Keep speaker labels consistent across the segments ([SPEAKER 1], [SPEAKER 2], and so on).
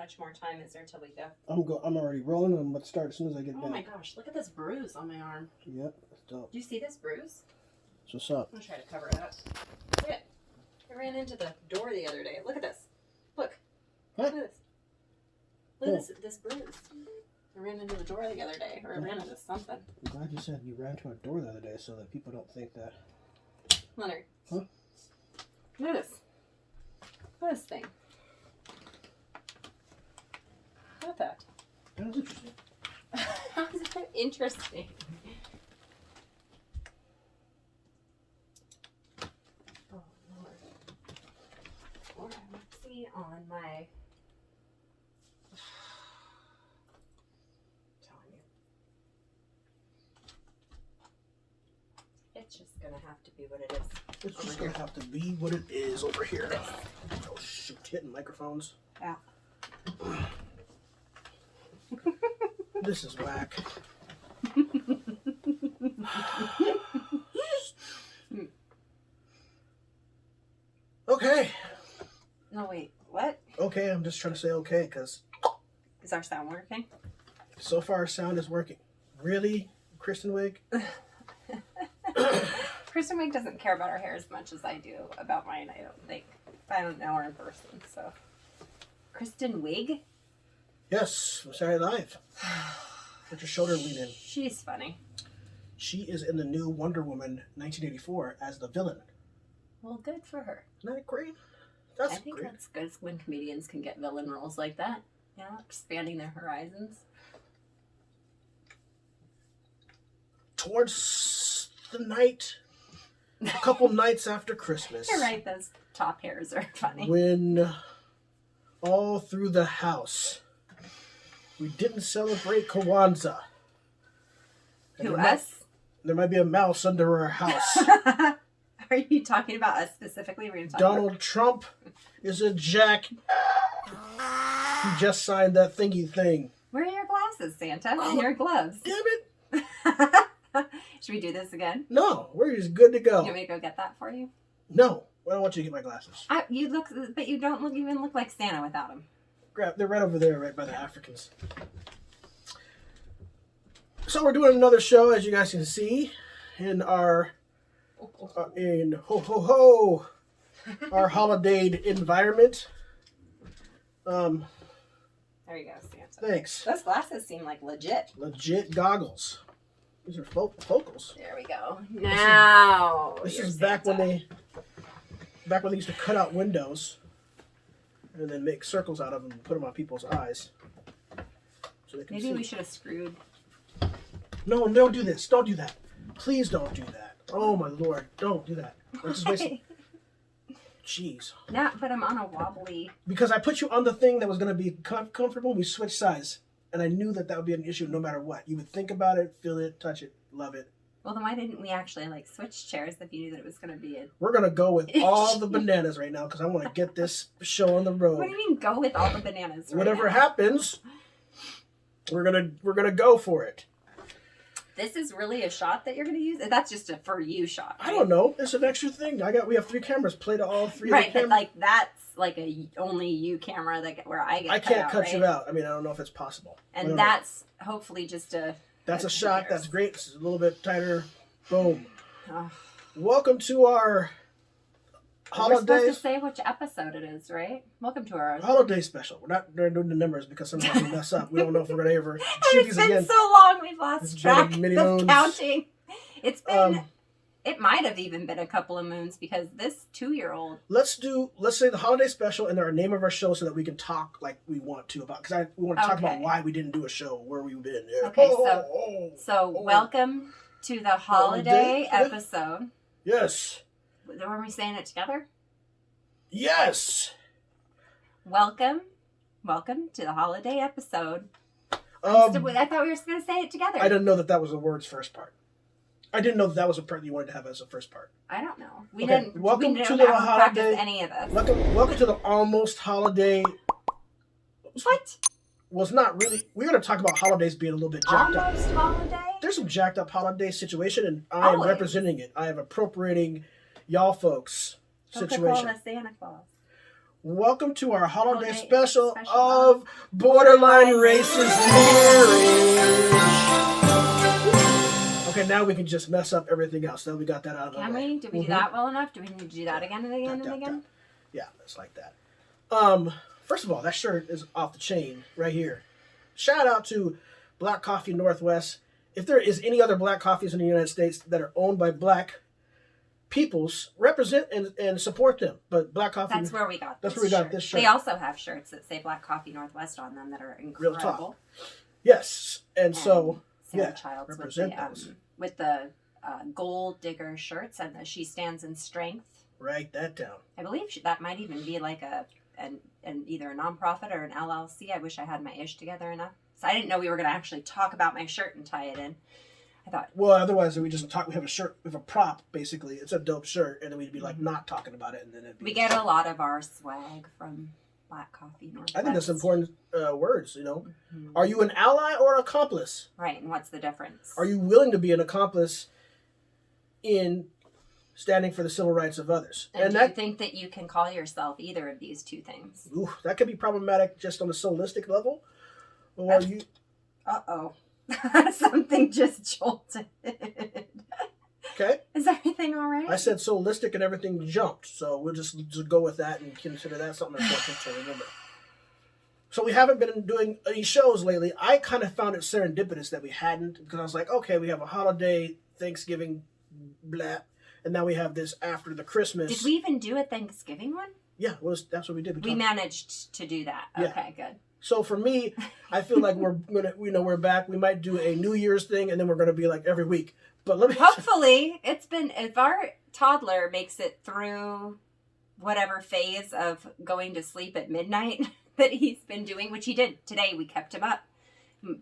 [SPEAKER 1] much more time is there till we go?
[SPEAKER 2] I'm already rolling. I'm about to start as soon as I get back.
[SPEAKER 1] Oh my gosh, look at this bruise on my arm.
[SPEAKER 2] Yep, that's dope.
[SPEAKER 1] Do you see this bruise?
[SPEAKER 2] So what's up?
[SPEAKER 1] I'm gonna try to cover it up. Look at it. I ran into the door the other day. Look at this. Look.
[SPEAKER 2] What?
[SPEAKER 1] Look at this. Look at this bruise. I ran into the door the other day, or I ran into something.
[SPEAKER 2] I'm glad you said you ran to a door the other day so that people don't think that.
[SPEAKER 1] Leonard.
[SPEAKER 2] Huh?
[SPEAKER 1] Look at this. Look at this thing. Look at that.
[SPEAKER 2] That was interesting.
[SPEAKER 1] How is that interesting? Oh, Lord. Lord, I see on my... telling you. It's just gonna have to be what it is.
[SPEAKER 2] It's just gonna have to be what it is over here. Oh shoot, hitting microphones.
[SPEAKER 1] Yeah.
[SPEAKER 2] This is whack. Okay.
[SPEAKER 1] No, wait. What?
[SPEAKER 2] Okay, I'm just trying to say okay because
[SPEAKER 1] Is our sound working?
[SPEAKER 2] so far sound is working. Really, Kristen Wiig?
[SPEAKER 1] Kristen Wiig doesn't care about her hair as much as I do about mine, I don't think. I don't know her in person, so. Kristen Wiig?
[SPEAKER 2] Yes, from Saturday Night Live. Put your shoulder lean in.
[SPEAKER 1] She's funny.
[SPEAKER 2] She is in the new Wonder Woman 1984 as the villain.
[SPEAKER 1] Well, good for her.
[SPEAKER 2] Isn't that great? That's
[SPEAKER 1] I think
[SPEAKER 2] great.
[SPEAKER 1] that's good when comedians can get villain roles like that. You know, expanding their horizons.
[SPEAKER 2] Towards the night, a couple nights after Christmas.
[SPEAKER 1] You're right, those top hairs are funny.
[SPEAKER 2] When all through the house, we didn't celebrate Kwanzaa. And
[SPEAKER 1] Who,
[SPEAKER 2] there
[SPEAKER 1] us?
[SPEAKER 2] There might be a mouse under our house.
[SPEAKER 1] Are you talking about us specifically? We're talking
[SPEAKER 2] Donald Trump is a jack. He just signed that thingy thing.
[SPEAKER 1] Where are your glasses, Santa? And your gloves?
[SPEAKER 2] Damn it.
[SPEAKER 1] Should we do this again?
[SPEAKER 2] No, we're just good to go.
[SPEAKER 1] You want me to go get that for you?
[SPEAKER 2] No, I don't want you to get my glasses.
[SPEAKER 1] You look, but you don't even look like Santa without them.
[SPEAKER 2] They're right over there, right by the Africans. So we're doing another show, as you guys can see, in our in ho ho ho, our holiday environment.
[SPEAKER 1] There you go, Santa.
[SPEAKER 2] Thanks.
[SPEAKER 1] Those glasses seem like legit.
[SPEAKER 2] Legit goggles. These are focals.
[SPEAKER 1] There we go. Now
[SPEAKER 2] This
[SPEAKER 1] you're
[SPEAKER 2] is back when
[SPEAKER 1] Santa.
[SPEAKER 2] they used to cut out windows and then make circles out of them and put them on people's eyes, so they can
[SPEAKER 1] Maybe
[SPEAKER 2] see.
[SPEAKER 1] we should have screwed.
[SPEAKER 2] No, don't do this. Don't do that. Please don't do that. Oh my Lord, don't do that. That's just wasting. Jeez.
[SPEAKER 1] Now, but I'm on a wobbly.
[SPEAKER 2] Because I put you on the thing that was going to be comfortable. We switched size, and I knew that would be an issue no matter what. You would think about it, feel it, touch it, love it.
[SPEAKER 1] Well, then why didn't we actually switch chairs if you knew that it was going to be a...
[SPEAKER 2] We're gonna go with all the bananas right now because I want to get this show on the road.
[SPEAKER 1] What do you mean go with all the bananas? Right
[SPEAKER 2] Whatever
[SPEAKER 1] now?
[SPEAKER 2] happens, we're gonna go for it.
[SPEAKER 1] This is really a shot that you're going to use? That's just a for you shot. Right?
[SPEAKER 2] I don't know. It's an extra thing. We have 3 cameras. Play to all 3
[SPEAKER 1] Right,
[SPEAKER 2] of the
[SPEAKER 1] but
[SPEAKER 2] cameras.
[SPEAKER 1] that's a only you camera where I get
[SPEAKER 2] I can't cut
[SPEAKER 1] right?
[SPEAKER 2] you out. I mean, I don't know if it's possible.
[SPEAKER 1] And
[SPEAKER 2] Whatever.
[SPEAKER 1] that's hopefully just a...
[SPEAKER 2] That's a shot. That's great. This is a little bit tighter. Boom.
[SPEAKER 1] Oh.
[SPEAKER 2] Welcome to our
[SPEAKER 1] We're supposed
[SPEAKER 2] holiday
[SPEAKER 1] to say which episode it is, right? Welcome to our...
[SPEAKER 2] holiday special. We're not doing the numbers because sometimes we mess up. We don't know if we're gonna ever
[SPEAKER 1] And
[SPEAKER 2] shoot
[SPEAKER 1] it's
[SPEAKER 2] these
[SPEAKER 1] been
[SPEAKER 2] again.
[SPEAKER 1] so long we've
[SPEAKER 2] It's
[SPEAKER 1] lost
[SPEAKER 2] been
[SPEAKER 1] track
[SPEAKER 2] many
[SPEAKER 1] of
[SPEAKER 2] moons.
[SPEAKER 1] counting. It's been...
[SPEAKER 2] Um,
[SPEAKER 1] it might have even been a couple of moons because this 2-year-old...
[SPEAKER 2] let's say the holiday special and our name of our show so that we can talk like we want to about because we want to talk about
[SPEAKER 1] Okay.
[SPEAKER 2] why we didn't do a show, where we've been. Yeah.
[SPEAKER 1] Okay,
[SPEAKER 2] Oh.
[SPEAKER 1] welcome to the holiday episode.
[SPEAKER 2] Yes.
[SPEAKER 1] Were we saying it together?
[SPEAKER 2] Yes.
[SPEAKER 1] Welcome to the holiday episode. I thought we were just going to say it together.
[SPEAKER 2] I didn't know that was the word's first part. I didn't know that was a part that you wanted to have as a first part.
[SPEAKER 1] I don't know. We
[SPEAKER 2] Okay,
[SPEAKER 1] didn't.
[SPEAKER 2] welcome
[SPEAKER 1] we didn't
[SPEAKER 2] to the
[SPEAKER 1] have to practice
[SPEAKER 2] holiday-
[SPEAKER 1] any of this.
[SPEAKER 2] Welcome to the almost holiday.
[SPEAKER 1] What?
[SPEAKER 2] Well, it's not really. We're going to talk about holidays being a little bit jacked up.
[SPEAKER 1] Almost holiday?
[SPEAKER 2] There's some jacked up holiday situation, and I am
[SPEAKER 1] Always.
[SPEAKER 2] representing it. I am appropriating y'all folks' situation.
[SPEAKER 1] Coca-Cola Santa Claus.
[SPEAKER 2] Welcome to our holiday
[SPEAKER 1] Holiday
[SPEAKER 2] special
[SPEAKER 1] special
[SPEAKER 2] of
[SPEAKER 1] of
[SPEAKER 2] Borderline
[SPEAKER 1] Borderline
[SPEAKER 2] Racist Marriage. Okay, now we can just mess up everything else. Now we got that out of the
[SPEAKER 1] Can
[SPEAKER 2] way.
[SPEAKER 1] we? Did we do that well enough? Do we need to do that again and again and again?
[SPEAKER 2] Yeah, it's like that. First of all, that shirt is off the chain right here. Shout out to Black Coffee Northwest. If there is any other black coffees in the United States that are owned by black peoples, represent and support them. But Black Coffee,
[SPEAKER 1] That's where we got.
[SPEAKER 2] That's where we got this shirt.
[SPEAKER 1] They also have shirts that say Black Coffee Northwest on them that are
[SPEAKER 2] Real
[SPEAKER 1] incredible.
[SPEAKER 2] talk. Yes, and so
[SPEAKER 1] Sarah
[SPEAKER 2] yeah,
[SPEAKER 1] Childs
[SPEAKER 2] represent those.
[SPEAKER 1] with the gold digger shirts and the She Stands in Strength.
[SPEAKER 2] Write that down.
[SPEAKER 1] I believe that might even be like an either a nonprofit or an LLC. I wish I had my ish together enough. So I didn't know we were going to actually talk about my shirt and tie it in. I thought,
[SPEAKER 2] well, otherwise we just talk. We have a shirt with a prop. Basically, it's a dope shirt, and then we'd be like not talking about it, and then it'd be,
[SPEAKER 1] we get a lot of our swag from Black Coffee Northwest.
[SPEAKER 2] I think that's important words. You know, Are you an ally or an accomplice?
[SPEAKER 1] Right, and what's the difference?
[SPEAKER 2] Are you willing to be an accomplice in standing for the civil rights of others?
[SPEAKER 1] And do you think that you can call yourself either of these two things?
[SPEAKER 2] Ooh, that could be problematic just on a solistic level. Or are you?
[SPEAKER 1] Uh-oh. Something just jolted.
[SPEAKER 2] Okay.
[SPEAKER 1] Is everything all right?
[SPEAKER 2] I said solistic and everything jumped, so we'll just go with that and consider that something important to remember. So we haven't been doing any shows lately. I kind of found it serendipitous that we hadn't, because I was like, okay, we have a holiday, Thanksgiving, blah, and now we have this after the Christmas.
[SPEAKER 1] Did we even do a Thanksgiving one?
[SPEAKER 2] Yeah, that's what we did.
[SPEAKER 1] We managed to do that.
[SPEAKER 2] Yeah.
[SPEAKER 1] Okay, good.
[SPEAKER 2] So for me, I feel like we're back. We might do a New Year's thing, and then we're gonna be like every week. But let me.
[SPEAKER 1] Hopefully, if our toddler makes it through whatever phase of going to sleep at midnight that he's been doing, which he did today, we kept him up.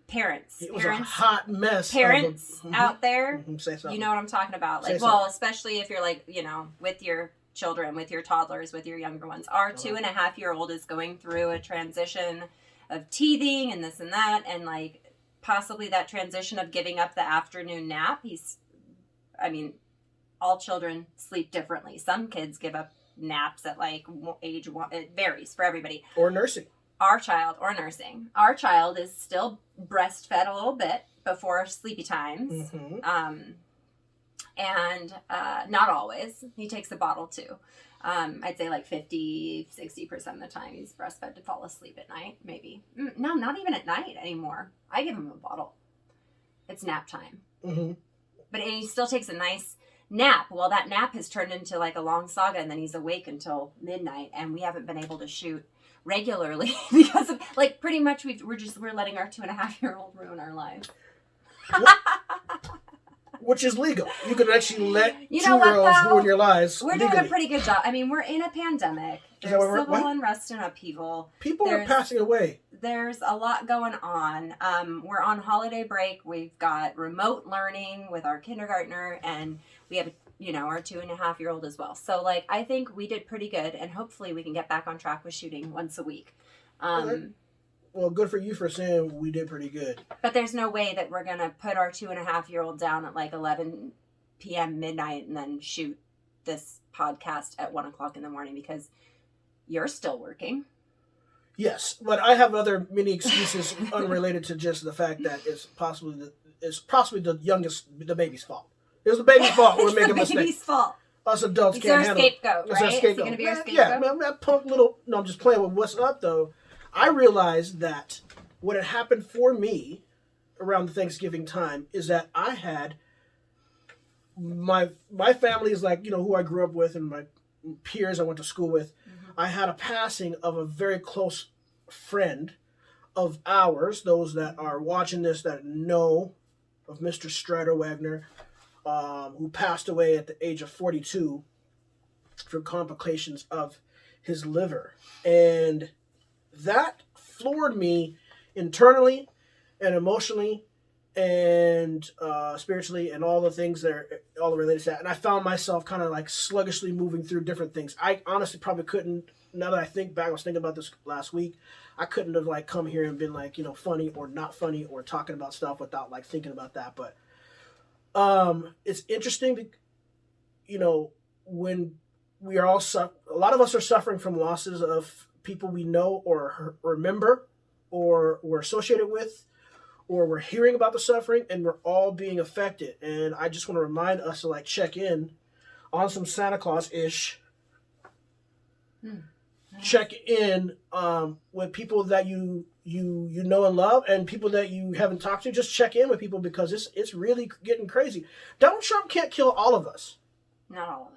[SPEAKER 1] Parents,
[SPEAKER 2] it was a hot mess.
[SPEAKER 1] Parents out there,
[SPEAKER 2] say something.
[SPEAKER 1] You know what I'm talking about. Like, especially if you're like, with your children, with your toddlers, with your younger ones. Our 2.5-year-old is going through a transition of teething and this and that, and like possibly that transition of giving up the afternoon nap. All children sleep differently. Some kids give up naps at like age 1. It varies for everybody.
[SPEAKER 2] Or nursing.
[SPEAKER 1] Our child is still breastfed a little bit before sleepy times. And not always. He takes a bottle too. I'd say like 50-60% of the time he's breastfed to fall asleep at night, maybe. No, not even at night anymore. I give him a bottle. It's nap time. But he still takes a nice nap. Well, that nap has turned into like a long saga, and then he's awake until midnight, and we haven't been able to shoot regularly because of, like, pretty much we're letting our 2.5-year-old ruin our lives.
[SPEAKER 2] Which is legal. You can actually let
[SPEAKER 1] 2-year-olds
[SPEAKER 2] ruin your lives.
[SPEAKER 1] We're
[SPEAKER 2] legally.
[SPEAKER 1] doing a pretty good job. We're in a pandemic. There's civil unrest and upheaval.
[SPEAKER 2] People are passing away.
[SPEAKER 1] There's a lot going on. We're on holiday break. We've got remote learning with our kindergartner, and we have our 2.5-year-old as well. So, like, I think we did pretty good, and hopefully we can get back on track with shooting once a week.
[SPEAKER 2] Well, good for you for saying we did pretty good.
[SPEAKER 1] But there's no way that we're going to put our 2.5-year-old down at like 11 p.m. midnight and then shoot this podcast at 1 o'clock in the morning, because you're still working. Yes,
[SPEAKER 2] but I have other many excuses unrelated to just the fact that it's possibly the baby's fault. It's the baby's fault. We're making mistakes. It's the baby's
[SPEAKER 1] fault.
[SPEAKER 2] Us adults can't handle it.
[SPEAKER 1] Right? Is he going to be our scapegoat?
[SPEAKER 2] Yeah, man, that punk little... No, I'm just playing with what's up, though. I realized that what had happened for me around the Thanksgiving time is that I had... My family is like, who I grew up with, and my peers I went to school with. I had a passing of a very close friend of ours, those that are watching this that know of Mr. Strider Wagner, who passed away at the age of 42 from complications of his liver. And that floored me internally and emotionally and spiritually, and all the things that are all related to that. And I found myself kind of like sluggishly moving through different things. I honestly probably couldn't, now that I think back, I was thinking about this last week, I couldn't have like come here and been like, funny or not funny or talking about stuff without like thinking about that. But it's interesting, when we are all a lot of us are suffering from losses of people we know or remember or we're associated with, or we're hearing about the suffering, and we're all being affected. And I just want to remind us to like check in on some Santa Claus ish. Check in with people that you know and love, and people that you haven't talked to. Just check in with people, because it's really getting crazy. Donald Trump can't kill all of us.
[SPEAKER 1] Not all of us.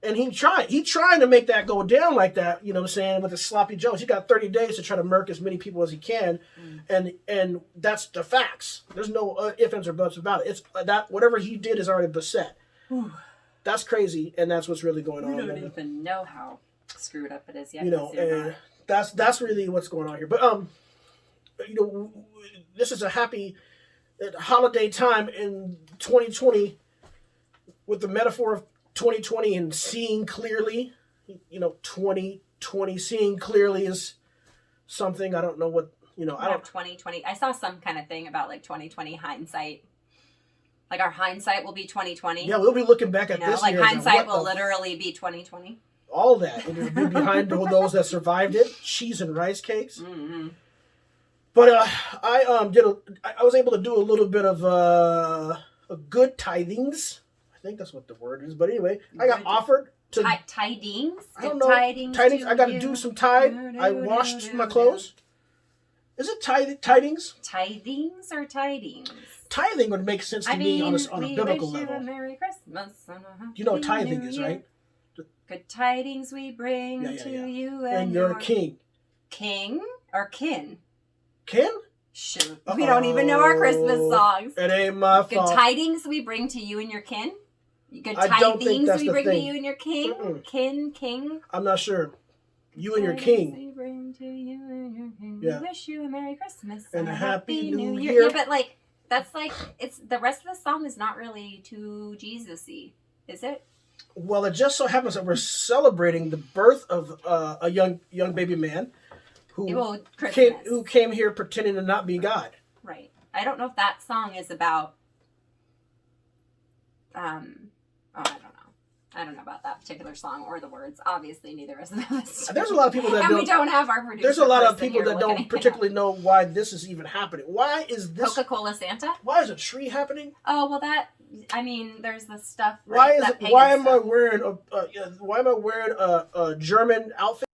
[SPEAKER 2] And he trying to make that go down like that, you know what I'm saying, with the sloppy joes. He got 30 days to try to murk as many people as he can, and that's the facts. There's no ifs, ands, or buts about it. It's that whatever he did is already beset. That's crazy, and that's what's really going on.
[SPEAKER 1] We don't even know how screwed up it is yet.
[SPEAKER 2] You know, and that's really what's going on here. But you know, this is a happy holiday time in 2020, with the metaphor of 2020 and seeing clearly. You know, 2020 seeing clearly is something. I don't know what, you know. I don't
[SPEAKER 1] 2020. I saw some kind of thing about like 2020 hindsight. Like our hindsight will be 2020.
[SPEAKER 2] Yeah, we'll be looking back at this
[SPEAKER 1] like
[SPEAKER 2] year.
[SPEAKER 1] Hindsight will literally be 2020.
[SPEAKER 2] All that. And it'll be behind those that survived it. Cheese and rice cakes.
[SPEAKER 1] Mm-hmm.
[SPEAKER 2] But I was able to do a little bit of a good tithings. I think that's what the word is. But anyway, I got offered to
[SPEAKER 1] tidings.
[SPEAKER 2] I don't know. Tidings. I got to do some tithe. I washed my clothes. Is it tidings?
[SPEAKER 1] Tidings or tidings?
[SPEAKER 2] Tithing would make sense to me on a biblical level.
[SPEAKER 1] A Merry Christmas.
[SPEAKER 2] You know what tithing is, right?
[SPEAKER 1] Good tidings we bring to you
[SPEAKER 2] and your king.
[SPEAKER 1] King or kin?
[SPEAKER 2] Kin?
[SPEAKER 1] Shoot. We don't even know our Christmas songs.
[SPEAKER 2] It ain't my fault.
[SPEAKER 1] Good tidings we bring to you and your kin? Good tidings we bring to you and your king? Mm-mm. King?
[SPEAKER 2] I'm not sure. You and your king.
[SPEAKER 1] We bring to you and your king.
[SPEAKER 2] Yeah.
[SPEAKER 1] We wish you a Merry Christmas
[SPEAKER 2] and a Happy New Year.
[SPEAKER 1] Yeah, but like, that's like, it's the rest of the song is not really too Jesus-y, is it?
[SPEAKER 2] Well, it just so happens that we're celebrating the birth of a young baby man who came here pretending to not be God.
[SPEAKER 1] Right. I don't know if that song is about. I don't know about that particular song or the words. Obviously, neither of us.
[SPEAKER 2] There's a lot of people that
[SPEAKER 1] we don't have our producer.
[SPEAKER 2] There's a lot of people that don't particularly know why this is even happening. Why is this
[SPEAKER 1] Coca-Cola Santa?
[SPEAKER 2] Why is a tree happening?
[SPEAKER 1] Oh well, there's the stuff.
[SPEAKER 2] Right? Why am I wearing a German outfit?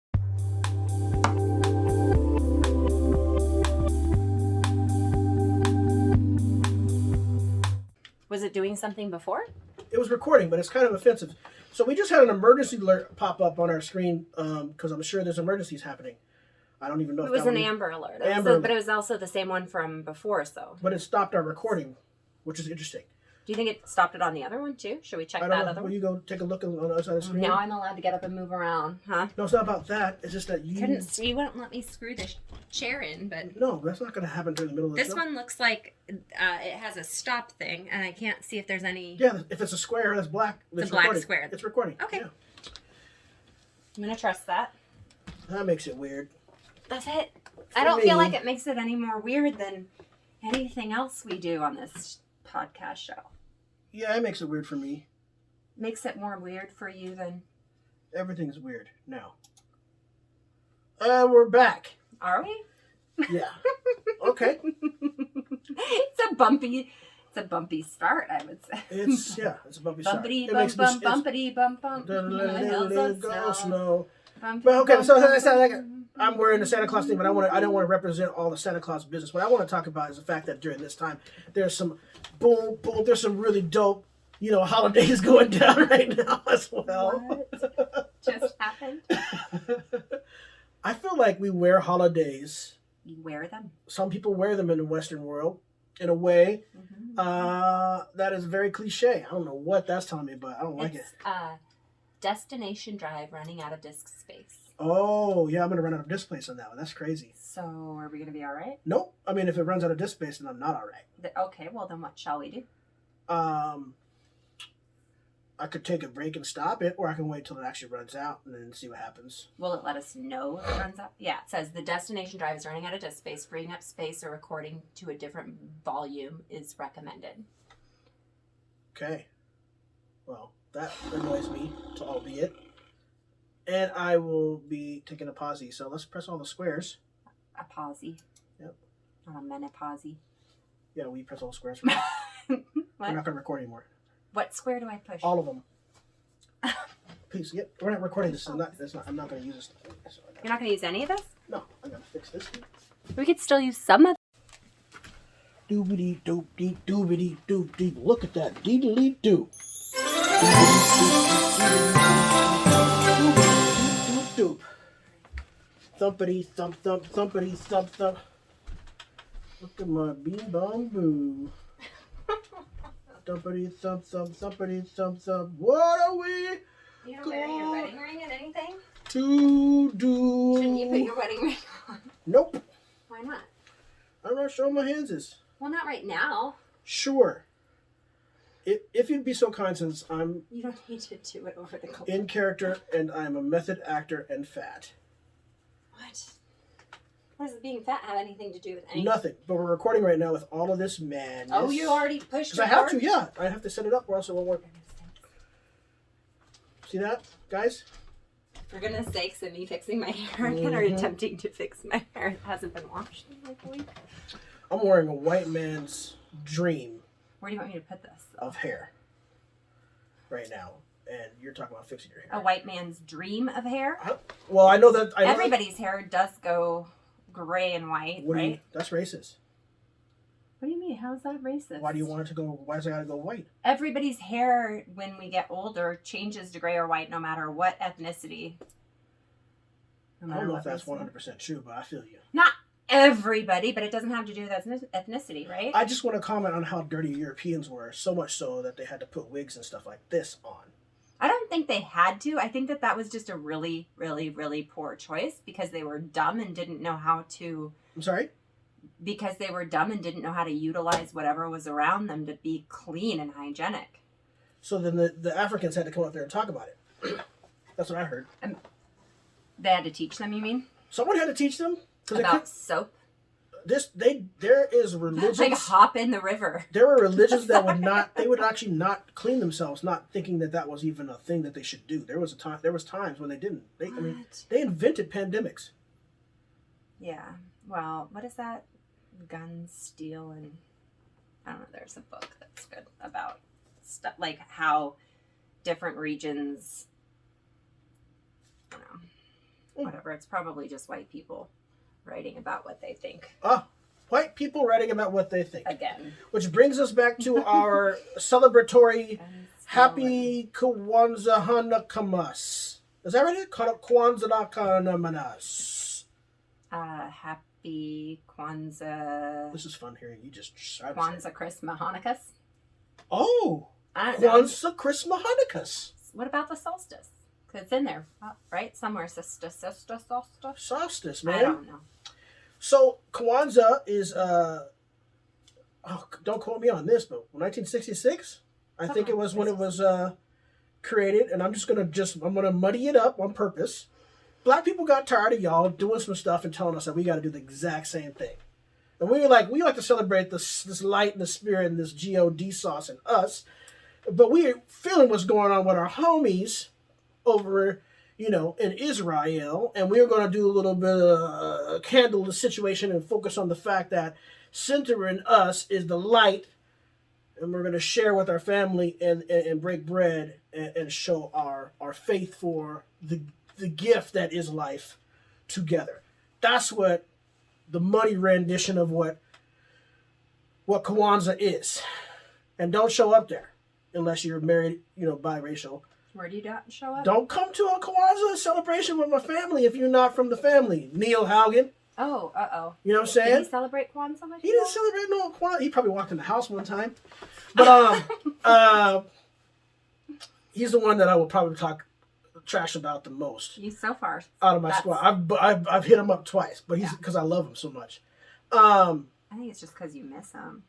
[SPEAKER 1] Was it doing something before?
[SPEAKER 2] It was recording, but it's kind of offensive. So we just had an emergency alert pop up on our screen because I'm sure there's emergencies happening. I don't even know if
[SPEAKER 1] it was an Amber Alert. But it was also the same one from before, so.
[SPEAKER 2] But it stopped our recording, which is interesting.
[SPEAKER 1] Do you think it stopped it on the other one too? Should we check that other one?
[SPEAKER 2] Will you go take a look on the other side of the screen?
[SPEAKER 1] Now I'm allowed to get up and move around, huh?
[SPEAKER 2] No, it's not about that. It's just that you
[SPEAKER 1] wouldn't let me screw the chair in, but
[SPEAKER 2] no, that's not going to happen during the middle of the
[SPEAKER 1] show. This one looks like it has a stop thing, and I can't see if there's any.
[SPEAKER 2] Yeah, if it's a square that's black,
[SPEAKER 1] it's a black square.
[SPEAKER 2] It's recording.
[SPEAKER 1] Okay.
[SPEAKER 2] Yeah.
[SPEAKER 1] I'm gonna trust that.
[SPEAKER 2] That makes it weird.
[SPEAKER 1] That's it. I don't feel like it makes it any more weird than anything else we do on this podcast show.
[SPEAKER 2] Yeah, it makes it weird for me.
[SPEAKER 1] Makes it more weird for you than...
[SPEAKER 2] Everything's weird now. And we're back.
[SPEAKER 1] Are we?
[SPEAKER 2] Yeah. Okay.
[SPEAKER 1] It's a bumpy start, I would say.
[SPEAKER 2] It's a bumpy start.
[SPEAKER 1] Bumpity bump bump.
[SPEAKER 2] Let go snow. But okay, so that's not like I'm wearing the Santa Claus thing, but I don't want to represent all the Santa Claus business. What I want to talk about is the fact that during this time, there's some there's some really dope, holidays going down right now as well.
[SPEAKER 1] What just happened?
[SPEAKER 2] I feel like we wear holidays.
[SPEAKER 1] You wear them?
[SPEAKER 2] Some people wear them in the Western world in a way that is very cliche. I don't know what that's telling me, but I don't like it.
[SPEAKER 1] Destination Drive running out of disk space.
[SPEAKER 2] Oh, yeah, I'm going to run out of disk space on that one. That's crazy.
[SPEAKER 1] So, are we going to be all right?
[SPEAKER 2] Nope. I mean, if it runs out of disk space, then I'm not all right.
[SPEAKER 1] Okay, well, then what shall we do?
[SPEAKER 2] I could take a break and stop it, or I can wait till it actually runs out and then see what happens.
[SPEAKER 1] Will it let us know if it runs out? Yeah, it says the Destination Drive is running out of disk space. Freeing up space or recording to a different volume is recommended.
[SPEAKER 2] Okay. Well, that annoys me, albeit. And I will be taking a posy. So let's press all the squares.
[SPEAKER 1] A posy.
[SPEAKER 2] Yep.
[SPEAKER 1] Not a menopause.
[SPEAKER 2] Yeah, we press all the squares. We're not
[SPEAKER 1] What?
[SPEAKER 2] going to record anymore.
[SPEAKER 1] What square do I push?
[SPEAKER 2] All of them. Please, yep. We're not recording this. I'm not going to use this.
[SPEAKER 1] You're not going to use any of this?
[SPEAKER 2] No, I'm going to fix this.
[SPEAKER 1] We could still use some of
[SPEAKER 2] Doobity doop dee doobity doop dee. Look at that. Deedly doo. Doop doop. Thumpity thump thump thumpity thump thump. Look at my bean bong boo. Thumpity thump thump thumpity thump thump. What are we
[SPEAKER 1] You don't wear your wedding ring and anything?
[SPEAKER 2] to do?
[SPEAKER 1] Shouldn't you put your wedding ring on?
[SPEAKER 2] Nope.
[SPEAKER 1] Why not?
[SPEAKER 2] I'm not showing my hands is.
[SPEAKER 1] Well, not right now.
[SPEAKER 2] Sure. If you'd be so kind, since I'm
[SPEAKER 1] You don't need to do it over the cold.
[SPEAKER 2] in character and I'm a method actor and fat.
[SPEAKER 1] What? What does being fat have anything to do with anything?
[SPEAKER 2] Nothing. But we're recording right now with all of this madness.
[SPEAKER 1] Oh, you already pushed
[SPEAKER 2] Because I have to, yeah. I have to set it up or else it won't work. See that, guys?
[SPEAKER 1] For goodness sakes, and me fixing my hair again or
[SPEAKER 2] Mhm.
[SPEAKER 1] attempting to fix my hair. It hasn't been washed in like a week.
[SPEAKER 2] I'm wearing a white man's dream
[SPEAKER 1] Where do you want me to put this?
[SPEAKER 2] of hair right now. And you're talking about fixing your hair.
[SPEAKER 1] A white man's dream of hair?
[SPEAKER 2] Well, I know that. I know
[SPEAKER 1] Everybody's hair does go gray and white,
[SPEAKER 2] that,
[SPEAKER 1] right?
[SPEAKER 2] that's racist.
[SPEAKER 1] What do you mean? How is that racist?
[SPEAKER 2] Why do you want it to go? Why does it got to go white?
[SPEAKER 1] Everybody's hair, when we get older, changes to gray or white no matter what ethnicity. No
[SPEAKER 2] I don't know
[SPEAKER 1] what
[SPEAKER 2] if that's
[SPEAKER 1] race.
[SPEAKER 2] 100% true, but I feel you.
[SPEAKER 1] Not everybody, but it doesn't have to do with ethnicity, right?
[SPEAKER 2] I just want to comment on how dirty Europeans were, so much so that they had to put wigs and stuff like this on.
[SPEAKER 1] I don't think they had to. I think that was just a really, really, really poor choice because they were dumb and didn't know how to.
[SPEAKER 2] I'm sorry?
[SPEAKER 1] Because they were dumb and didn't know how to utilize whatever was around them to be clean and hygienic.
[SPEAKER 2] So then the Africans had to come up there and talk about it. That's what I heard.
[SPEAKER 1] They had to teach them, you mean?
[SPEAKER 2] Someone had to teach them.
[SPEAKER 1] About soap?
[SPEAKER 2] There is religions.
[SPEAKER 1] Like hop in the river.
[SPEAKER 2] There were religions that would not. They would actually not clean themselves, not thinking that was even a thing that they should do. There was times when they didn't. I mean,
[SPEAKER 1] What?
[SPEAKER 2] they invented pandemics.
[SPEAKER 1] Yeah. Well, what is that? Guns, steel, and I don't know. There's a book that's good about stuff like how different regions. I don't know. Whatever. It's probably just white people writing about what they think.
[SPEAKER 2] White people writing about what they think.
[SPEAKER 1] Again.
[SPEAKER 2] Which brings us back to our celebratory Happy Kwanzaa Hanakamas. Is that right? Kwanzaa Hanakamas.
[SPEAKER 1] Happy Kwanzaa.
[SPEAKER 2] This is fun hearing you just try to say.
[SPEAKER 1] Kwanzaa, Christmas, Hanukkah.
[SPEAKER 2] Oh,
[SPEAKER 1] I don't know.
[SPEAKER 2] Kwanzaa Christmas Hanukkah.
[SPEAKER 1] What about the solstice? 'Cause it's in there, right? Somewhere. Solstice.
[SPEAKER 2] Solstice,
[SPEAKER 1] I
[SPEAKER 2] man.
[SPEAKER 1] don't know.
[SPEAKER 2] So Kwanzaa is don't quote me on this, but 1966, I think it was when it was created, and I'm gonna muddy it up on purpose. Black people got tired of y'all doing some stuff and telling us that we got to do the exact same thing, and we like to celebrate this light and the spirit and this God sauce in us, but we're feeling what's going on with our homies over, in Israel, and we're going to do a little bit of handle the situation and focus on the fact that center in us is the light, and we're going to share with our family and break bread and show our faith for the gift that is life together. That's what the muddy rendition of what Kwanzaa is. And don't show up there unless you're married, biracial.
[SPEAKER 1] Where do you show up?
[SPEAKER 2] Don't come to a Kwanzaa celebration with my family if you're not from the family. Neil Haugen.
[SPEAKER 1] Oh,
[SPEAKER 2] You know what I'm
[SPEAKER 1] Did
[SPEAKER 2] saying?
[SPEAKER 1] he celebrate Kwanzaa with
[SPEAKER 2] He
[SPEAKER 1] you?
[SPEAKER 2] didn't celebrate no Kwanzaa. He probably walked in the house one time. But he's the one that I will probably talk trash about the most
[SPEAKER 1] You so far.
[SPEAKER 2] out of my squad. I've hit him up twice, but he's because I love him so much.
[SPEAKER 1] I think it's just because you miss him.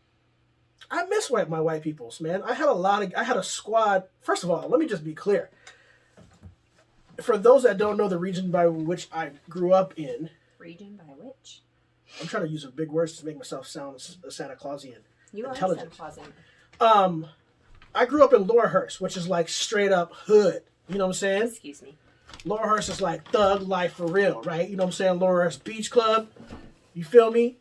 [SPEAKER 2] I miss my white peoples, man. I had a squad. First of all, let me just be clear. For those that don't know the region by which I grew up in,
[SPEAKER 1] Region by which?
[SPEAKER 2] I'm trying to use big words to make myself sound Santa Clausian.
[SPEAKER 1] You are
[SPEAKER 2] Intelligent.
[SPEAKER 1] Santa Clausian.
[SPEAKER 2] I grew up in Laurelhurst, which is like straight up hood. You know what I'm saying?
[SPEAKER 1] Excuse me.
[SPEAKER 2] Laurelhurst is like thug life for real, right? You know what I'm saying? Laurelhurst Beach Club. You feel me?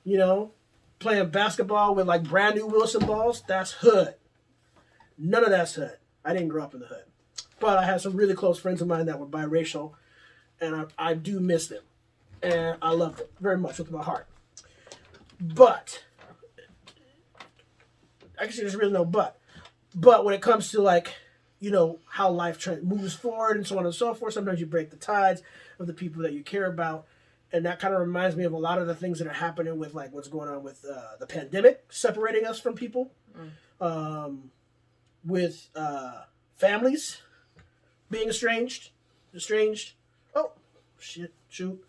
[SPEAKER 2] You know, playing basketball with like brand new Wilson balls. That's hood. None of that's hood. I didn't grow up in the hood. But I had some really close friends of mine that were biracial, and I do miss them. And I love them very much with my heart. But, actually there's really no but. But when it comes to like, you know, how life moves forward and so on and so forth, sometimes you break the tides of the people that you care about. And that kind of reminds me of a lot of the things that are happening with like what's going on with the pandemic, separating us from people, with families being estranged. Oh, shit, shoot.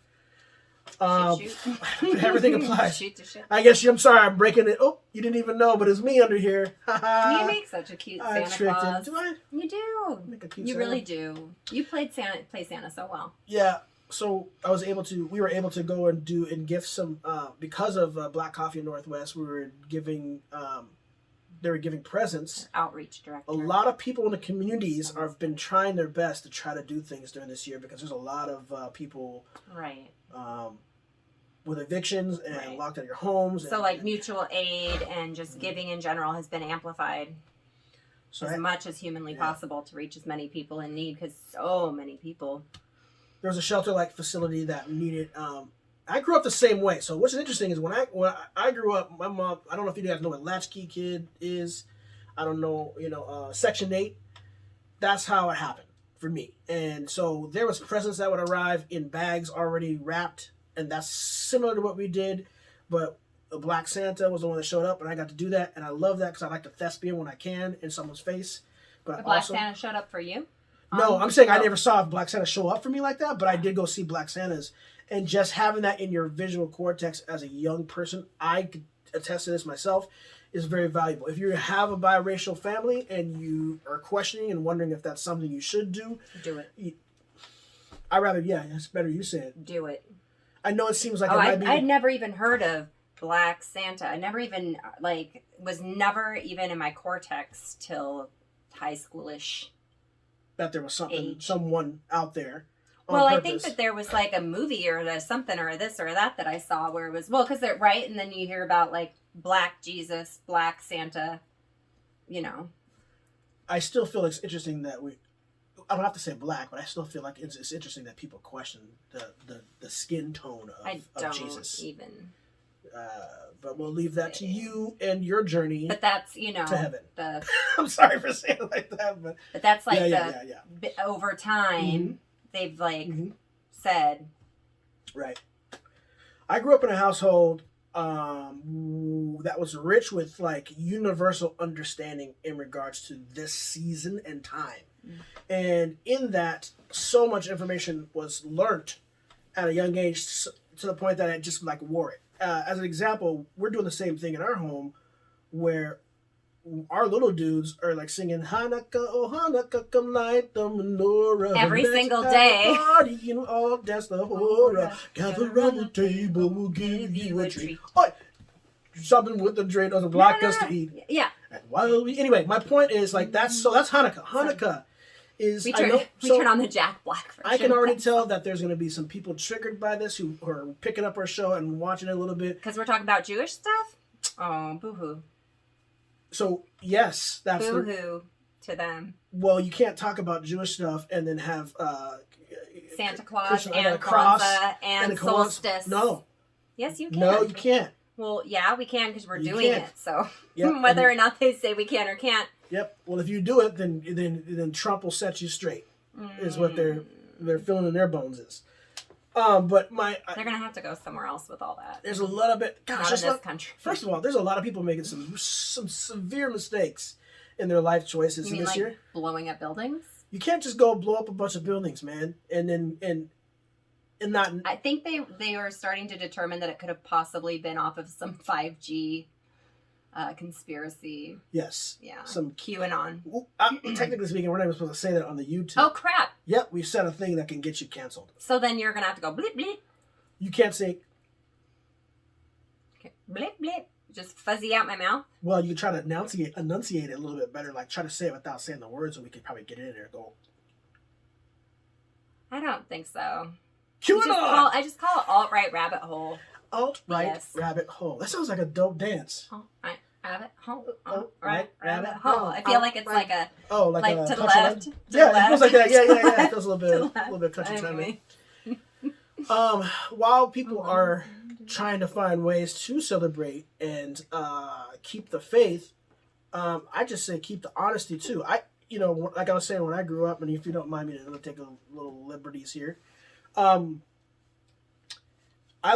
[SPEAKER 1] Shoot.
[SPEAKER 2] Everything applies.
[SPEAKER 1] Shoot to shit.
[SPEAKER 2] I guess I'm sorry, I'm breaking it. Oh, you didn't even know, but it's me under here.
[SPEAKER 1] You make such a cute
[SPEAKER 2] I
[SPEAKER 1] Santa
[SPEAKER 2] tricked
[SPEAKER 1] Claus.
[SPEAKER 2] it. Do I?
[SPEAKER 1] You do.
[SPEAKER 2] Make a cute
[SPEAKER 1] You
[SPEAKER 2] Santa?
[SPEAKER 1] really do. You play Santa so well.
[SPEAKER 2] Yeah. So we were able to go and gift some, because of Black Coffee Northwest, we were giving, they were giving presents.
[SPEAKER 1] Outreach director.
[SPEAKER 2] A lot of people in the communities have been trying their best to try to do things during this year because there's a lot of people
[SPEAKER 1] Right.
[SPEAKER 2] with evictions and
[SPEAKER 1] Right.
[SPEAKER 2] locked out of your homes.
[SPEAKER 1] So like mutual aid and just giving in general has been amplified
[SPEAKER 2] so
[SPEAKER 1] as much as humanly possible to reach as many people in need because so many people.
[SPEAKER 2] there was a shelter-like facility that needed. I grew up the same way. So what's interesting is when I grew up, my mom. I don't know if you guys know what Latchkey Kid is. I don't know. You know, Section 8. That's how it happened for me. And so there was presents that would arrive in bags already wrapped, and that's similar to what we did. But a Black Santa was the one that showed up, and I got to do that, and I love that because I like to thespian when I can in someone's face. But
[SPEAKER 1] The Black
[SPEAKER 2] also,
[SPEAKER 1] Santa showed up for you?
[SPEAKER 2] no, I'm saying I never saw Black Santa show up for me like that, but I did go see Black Santas. And just having that in your visual cortex as a young person, I could attest to this myself, is very valuable. If you have a biracial family and you are questioning and wondering if that's something you should do,
[SPEAKER 1] Do it.
[SPEAKER 2] It's better you say it.
[SPEAKER 1] Do it.
[SPEAKER 2] I know it seems like
[SPEAKER 1] Oh,
[SPEAKER 2] it might be.
[SPEAKER 1] I'd never even heard of Black Santa. I never even, was never even in my cortex till high schoolish.
[SPEAKER 2] that there was
[SPEAKER 1] age.
[SPEAKER 2] someone out there. On
[SPEAKER 1] Well, I
[SPEAKER 2] purpose.
[SPEAKER 1] think that there was like a movie or something or this or that I saw where it was, because they're right. And then you hear about like Black Jesus, Black Santa, you know.
[SPEAKER 2] I still feel it's interesting that I don't have to say black, but I still feel like it's interesting that people question the skin tone
[SPEAKER 1] I
[SPEAKER 2] of
[SPEAKER 1] don't
[SPEAKER 2] Jesus.
[SPEAKER 1] even.
[SPEAKER 2] But we'll leave that to you and your journey
[SPEAKER 1] But that's,
[SPEAKER 2] to heaven.
[SPEAKER 1] the
[SPEAKER 2] I'm sorry for saying it like that, but
[SPEAKER 1] that's like
[SPEAKER 2] yeah.
[SPEAKER 1] over time
[SPEAKER 2] Mhm.
[SPEAKER 1] they've like
[SPEAKER 2] Mhm.
[SPEAKER 1] said.
[SPEAKER 2] Right. I grew up in a household that was rich with like universal understanding in regards to this season and time. And in that, so much information was learnt at a young age to the point that I just like wore it. As an example, we're doing the same thing in our home where our little dudes are like singing Hanukkah, oh Hanukkah, come light the menorah.
[SPEAKER 1] Every
[SPEAKER 2] Let's
[SPEAKER 1] single
[SPEAKER 2] have
[SPEAKER 1] day.
[SPEAKER 2] a party, you know, all dance the horror. Gather around the table, we'll give you a treat. Oh, something with the dread doesn't block us to eat.
[SPEAKER 1] Yeah.
[SPEAKER 2] And while anyway, my point is like that's Hanukkah. Hanukkah is
[SPEAKER 1] We turn on the Jack Black version.
[SPEAKER 2] I can already tell that there's going to be some people triggered by this who are picking up our show and watching it a little bit.
[SPEAKER 1] Because we're talking about Jewish stuff? Oh, boo-hoo.
[SPEAKER 2] So, yes, that's
[SPEAKER 1] Boo-hoo to them.
[SPEAKER 2] Well, you can't talk about Jewish stuff and then have
[SPEAKER 1] Santa Claus
[SPEAKER 2] Christian-
[SPEAKER 1] and
[SPEAKER 2] a cross
[SPEAKER 1] Kwanzaa and
[SPEAKER 2] a Kwanzaa.
[SPEAKER 1] solstice.
[SPEAKER 2] No.
[SPEAKER 1] Yes, you can.
[SPEAKER 2] No, you can't.
[SPEAKER 1] Well, yeah, we can because we're
[SPEAKER 2] You
[SPEAKER 1] doing
[SPEAKER 2] can't.
[SPEAKER 1] it. So
[SPEAKER 2] Yep.
[SPEAKER 1] whether or not they say we can or can't.
[SPEAKER 2] Yep. Well, if you do it, then Trump will set you straight. Is what they're feeling in their bones is. But
[SPEAKER 1] they're gonna have to go somewhere else with all that.
[SPEAKER 2] there's a little bit. Gosh,
[SPEAKER 1] Not in
[SPEAKER 2] just
[SPEAKER 1] this country.
[SPEAKER 2] First of all, there's a lot of people making some severe mistakes in their life choices
[SPEAKER 1] You mean
[SPEAKER 2] this
[SPEAKER 1] like
[SPEAKER 2] year.
[SPEAKER 1] blowing up buildings?
[SPEAKER 2] You can't just go blow up a bunch of buildings, man, and not.
[SPEAKER 1] I think they are starting to determine that it could have possibly been off of some 5G conspiracy.
[SPEAKER 2] Yes.
[SPEAKER 1] Yeah.
[SPEAKER 2] Some.
[SPEAKER 1] QAnon.
[SPEAKER 2] Technically speaking, we're not even supposed to say that on the YouTube.
[SPEAKER 1] Oh crap!
[SPEAKER 2] Yep, we said a thing that can get you canceled.
[SPEAKER 1] So then you're gonna have to go bleep bleep.
[SPEAKER 2] You can't say.
[SPEAKER 1] Okay. Bleep bleep. Just fuzzy out my mouth.
[SPEAKER 2] Well, you can try to enunciate it a little bit better. Like try to say it without saying the words, and we could probably get it in there. And go.
[SPEAKER 1] I don't think so.
[SPEAKER 2] QAnon!
[SPEAKER 1] I just call it alt-right rabbit hole.
[SPEAKER 2] Alt-right
[SPEAKER 1] Yes.
[SPEAKER 2] rabbit hole. That sounds like a dope dance.
[SPEAKER 1] Alt-right rabbit hole.
[SPEAKER 2] Alt-right
[SPEAKER 1] Alt-right rabbit
[SPEAKER 2] rabbit
[SPEAKER 1] hole.
[SPEAKER 2] hole.
[SPEAKER 1] I feel like it's like a
[SPEAKER 2] Oh, like a
[SPEAKER 1] to the
[SPEAKER 2] touch
[SPEAKER 1] left.
[SPEAKER 2] of
[SPEAKER 1] To
[SPEAKER 2] yeah,
[SPEAKER 1] the
[SPEAKER 2] it feels
[SPEAKER 1] left.
[SPEAKER 2] like that. Yeah. It feels a
[SPEAKER 1] To
[SPEAKER 2] little
[SPEAKER 1] the
[SPEAKER 2] bit, a little bit touchy
[SPEAKER 1] Anyway.
[SPEAKER 2] While people are trying to find ways to celebrate and keep the faith, I just say keep the honesty too. Like I was saying, when I grew up, and if you don't mind me, I'm gonna take a little liberties here. I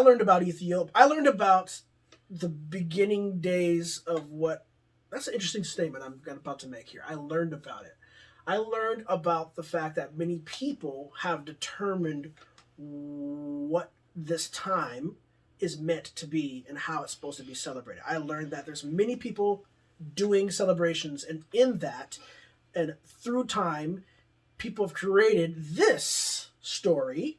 [SPEAKER 2] learned about Ethiopia. I learned about the beginning days of what. That's an interesting statement I'm about to make here. I learned about it. I learned about the fact that many people have determined what this time is meant to be and how it's supposed to be celebrated. I learned that there's many people doing celebrations, and in that, and through time, people have created this story,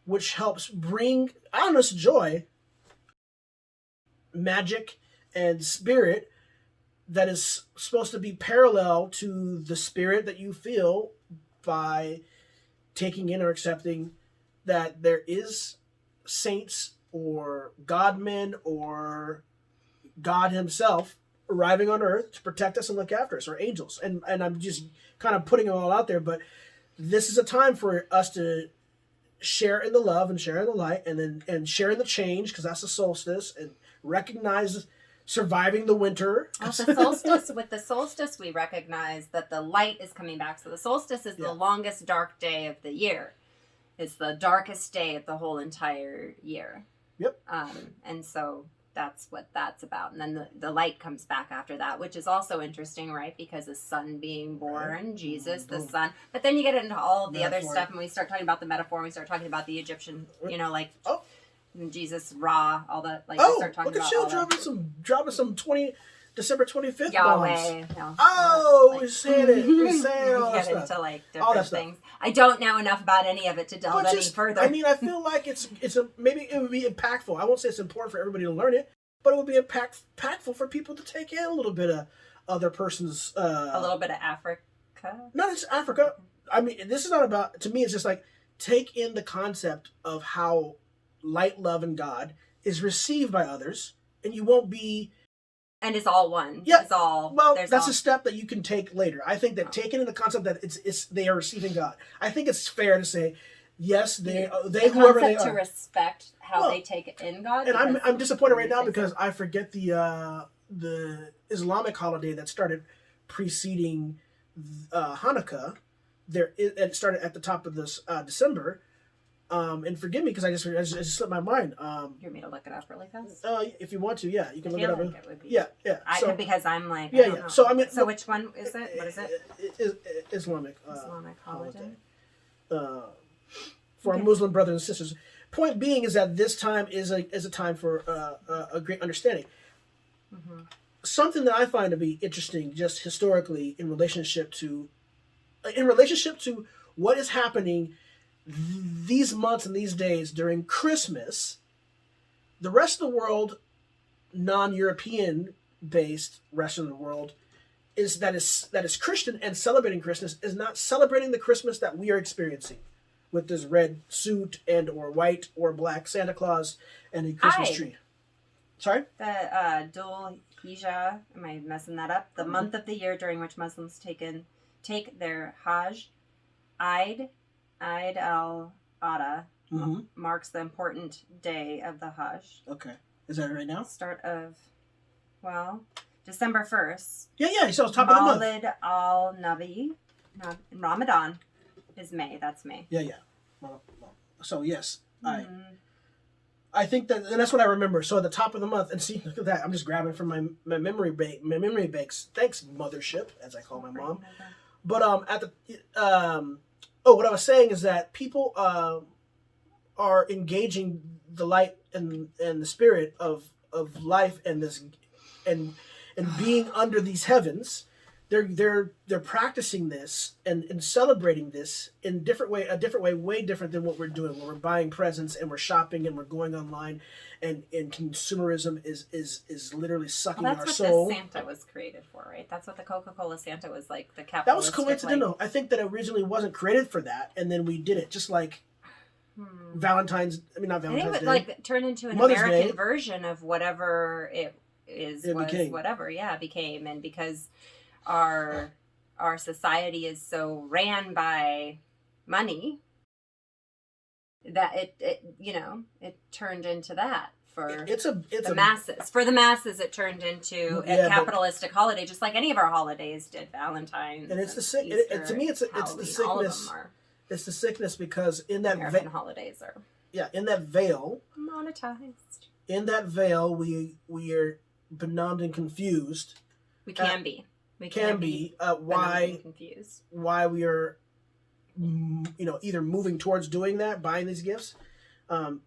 [SPEAKER 2] which helps bring honest joy, magic, and spirit that is supposed to be parallel to the spirit that you feel by taking in or accepting that there is saints or godmen or God himself arriving on earth to protect us and look after us, or angels. And I'm just kind of putting it all out there, but this is a time for us to share in the love and share in the light, and share in the change, because that's the solstice, and recognize surviving the winter.
[SPEAKER 1] With the solstice, we recognize that the light is coming back. So the solstice is the longest dark day of the year. It's the darkest day of the whole entire year.
[SPEAKER 2] Yep.
[SPEAKER 1] And so that's what that's about. And then the light comes back after that, which is also interesting, right? Because the sun being born, right. Jesus, the sun. But then you get into all of the other stuff, and we start talking about the metaphor, and we start talking about the Egyptian, Jesus, Ra, all that. Like, we start talking
[SPEAKER 2] look at
[SPEAKER 1] about
[SPEAKER 2] you dropping some December 25th
[SPEAKER 1] Yahweh.
[SPEAKER 2] bombs.
[SPEAKER 1] No,
[SPEAKER 2] we're saying it. We're saying all that
[SPEAKER 1] get
[SPEAKER 2] stuff.
[SPEAKER 1] into like
[SPEAKER 2] All that
[SPEAKER 1] different
[SPEAKER 2] stuff.
[SPEAKER 1] things. I don't know enough about any of it to delve any further.
[SPEAKER 2] I mean, I feel like maybe it would be impactful. I won't say it's important for everybody to learn it, but it would be impactful for people to take in a little bit of other person's.
[SPEAKER 1] A little bit of Africa.
[SPEAKER 2] Not just Africa. I mean, this is not about. To me, it's just like take in the concept of how light, love, and God is received by others, and you won't be.
[SPEAKER 1] And it's all one.
[SPEAKER 2] Yeah.
[SPEAKER 1] It's all.
[SPEAKER 2] Well, that's a step that you can take later. I think that taking in the concept that it's they are receiving God. I think it's fair to say, yes, they whoever they are.
[SPEAKER 1] To respect how they take it in God.
[SPEAKER 2] And I'm disappointed right now because I forget the Islamic holiday that started preceding Hanukkah. It started at the top of this December. And forgive me because I just slipped my mind.
[SPEAKER 1] You want me to look it up really fast?
[SPEAKER 2] If you want to, yeah, you can look it up.
[SPEAKER 1] Like it would be.
[SPEAKER 2] Yeah.
[SPEAKER 1] Because I'm like,
[SPEAKER 2] yeah.
[SPEAKER 1] I don't know.
[SPEAKER 2] So I mean,
[SPEAKER 1] so which one is it? What is it?
[SPEAKER 2] Islamic
[SPEAKER 1] holiday.
[SPEAKER 2] For our Muslim brothers and sisters. Point being is that this time is a time for a great understanding. Mm-hmm. Something that I find to be interesting, just historically, in relationship to what is happening these months and these days during Christmas. The rest of the world, non-European based rest of the world, that is Christian and celebrating Christmas is not celebrating the Christmas that we are experiencing with this red suit and or white or black Santa Claus and a Christmas tree. Sorry?
[SPEAKER 1] The Dhul Hijjah, am I messing that up? The month of the year during which Muslims take their Hajj, Eid al-Adha, marks the important day of the Hajj.
[SPEAKER 2] Okay. Is that right now?
[SPEAKER 1] Start of, December 1st.
[SPEAKER 2] Yeah, so it's top of the month.
[SPEAKER 1] Mawlid al-Nabi. Ramadan is May. That's May.
[SPEAKER 2] Yeah. So, yes. I think that, and that's what I remember. So at the top of the month, and see, look at that. I'm just grabbing from my memory banks. Thanks, mothership, as I call my mom. But at the what I was saying is that people are engaging the light and the spirit of life and this and being under these heavens they're practicing this and celebrating this in a different way, way different than what we're doing. When we're buying presents and we're shopping and we're going online, and consumerism is literally sucking
[SPEAKER 1] Well,
[SPEAKER 2] our
[SPEAKER 1] that's
[SPEAKER 2] soul.
[SPEAKER 1] what the Santa was created for, right? That's what the Coca-Cola Santa was like. The
[SPEAKER 2] That was
[SPEAKER 1] capitalistic.
[SPEAKER 2] coincidental. I think that originally wasn't created for that, and then we did it just like Valentine's. I mean, not
[SPEAKER 1] I think
[SPEAKER 2] Valentine's
[SPEAKER 1] it
[SPEAKER 2] Day.
[SPEAKER 1] would like turn into an
[SPEAKER 2] Mother's
[SPEAKER 1] American
[SPEAKER 2] Day.
[SPEAKER 1] version of whatever it
[SPEAKER 2] became.
[SPEAKER 1] whatever, yeah, became, and because our society is so ran by money that it turned into that for
[SPEAKER 2] It's
[SPEAKER 1] the
[SPEAKER 2] a
[SPEAKER 1] masses. For the masses, it turned into
[SPEAKER 2] Yeah,
[SPEAKER 1] a capitalistic holiday, just like any of our holidays did. Valentine's
[SPEAKER 2] and it's the
[SPEAKER 1] Easter,
[SPEAKER 2] to me it's the
[SPEAKER 1] Halloween, all of
[SPEAKER 2] sickness.
[SPEAKER 1] them are
[SPEAKER 2] It's the sickness because in that
[SPEAKER 1] American holidays are
[SPEAKER 2] in that veil,
[SPEAKER 1] monetized.
[SPEAKER 2] we are benumbed and confused.
[SPEAKER 1] We can be. We
[SPEAKER 2] Can be why
[SPEAKER 1] confused.
[SPEAKER 2] we are either moving towards doing that, buying these gifts, or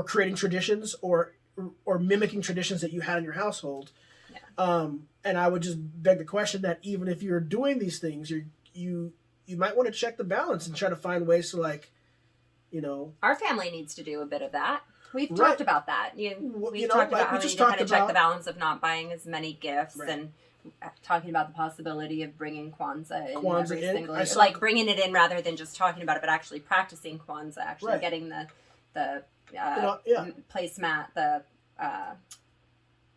[SPEAKER 2] creating traditions or mimicking traditions that you had in your household.
[SPEAKER 1] Yeah.
[SPEAKER 2] And I would just beg the question that even if you're doing these things, you might want to check the balance and try to find ways to
[SPEAKER 1] Our family needs to do a bit of that. We've
[SPEAKER 2] Right.
[SPEAKER 1] talked about that. We've
[SPEAKER 2] like
[SPEAKER 1] talked about
[SPEAKER 2] we
[SPEAKER 1] how we
[SPEAKER 2] just
[SPEAKER 1] need to kind
[SPEAKER 2] talked
[SPEAKER 1] of check
[SPEAKER 2] about-
[SPEAKER 1] the balance of not buying as many gifts
[SPEAKER 2] Right.
[SPEAKER 1] and talking about the possibility of bringing Kwanzaa in
[SPEAKER 2] Kwanzaa
[SPEAKER 1] every
[SPEAKER 2] in.
[SPEAKER 1] single
[SPEAKER 2] I
[SPEAKER 1] year.
[SPEAKER 2] saw-
[SPEAKER 1] Like bringing it in rather than just talking about it, but actually practicing Kwanzaa, actually
[SPEAKER 2] Right.
[SPEAKER 1] getting the
[SPEAKER 2] Yeah.
[SPEAKER 1] placemat, the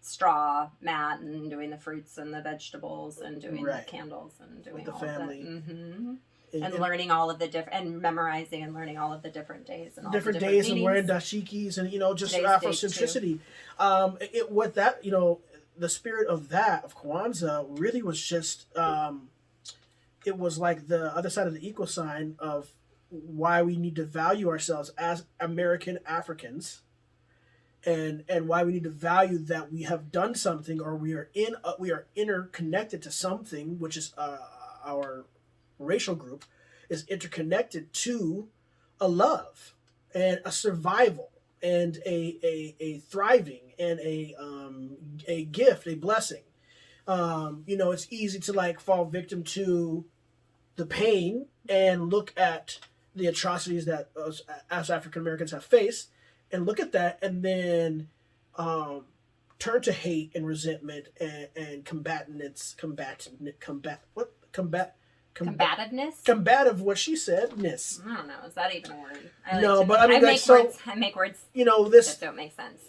[SPEAKER 1] straw mat, and doing the fruits and the vegetables and doing
[SPEAKER 2] Right.
[SPEAKER 1] the candles and doing
[SPEAKER 2] With the
[SPEAKER 1] all
[SPEAKER 2] family.
[SPEAKER 1] of that. Mm-hmm.
[SPEAKER 2] And
[SPEAKER 1] And learning all of the different, and memorizing and learning all of the different days and all
[SPEAKER 2] different
[SPEAKER 1] the different
[SPEAKER 2] days and wearing
[SPEAKER 1] meanings.
[SPEAKER 2] dashikis and just
[SPEAKER 1] Today's
[SPEAKER 2] Afrocentricity. What that the spirit of Kwanzaa really was just it was like the other side of the equal sign of why we need to value ourselves as American Africans, and why we need to value that we have done something, or we are interconnected to something, which is our racial group is interconnected to a love and a survival and a thriving and a gift, a blessing. It's easy to fall victim to the pain and look at the atrocities that us as African Americans have faced, and look at that, and then turn to hate and resentment and
[SPEAKER 1] Combativeness?
[SPEAKER 2] combative. What she said, ness.
[SPEAKER 1] I don't know. Is that even a word?
[SPEAKER 2] But I mean,
[SPEAKER 1] I make words
[SPEAKER 2] this
[SPEAKER 1] that don't make sense.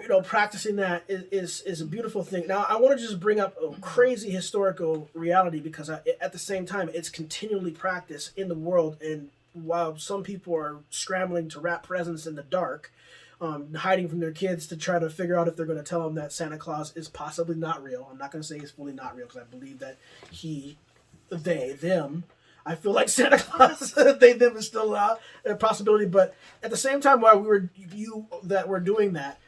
[SPEAKER 1] So,
[SPEAKER 2] practicing that is a beautiful thing. Now, I want to just bring up a crazy historical reality, because at the same time, it's continually practiced in the world. And while some people are scrambling to wrap presents in the dark, hiding from their kids to try to figure out if they're going to tell them that Santa Claus is possibly not real. I'm not going to say he's fully not real, because I believe that them. I feel like Santa Claus, them is still a possibility. But at the same time, while we're doing that,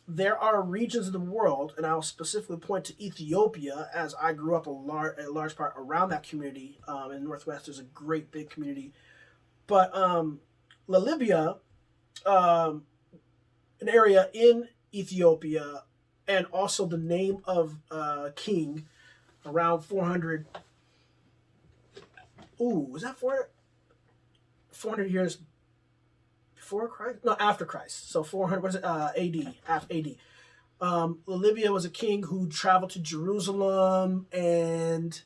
[SPEAKER 2] there are regions of the world, and I'll specifically point to Ethiopia, as I grew up a large part around that community. In the Northwest, there's a great big community. But Libya, an area in Ethiopia, and also the name of king around 400. Ooh, was that 400 years before Christ? No, after Christ. So 400. What is it? AD. AD. Libya was a king who traveled to Jerusalem, and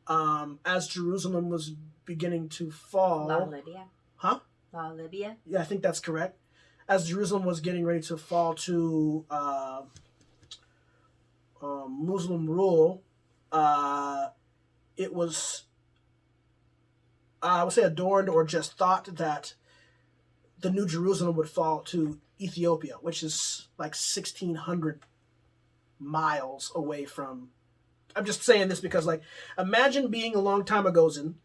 [SPEAKER 2] as Jerusalem was beginning to fall,
[SPEAKER 1] La Libya.
[SPEAKER 2] huh?
[SPEAKER 1] La Libya.
[SPEAKER 2] Yeah, I think that's correct. As Jerusalem was getting ready to fall to Muslim rule, it was, I would say, adorned or just thought that the New Jerusalem would fall to Ethiopia, which is like 1,600 miles away from. I'm just saying this because, imagine being a long time ago's-in,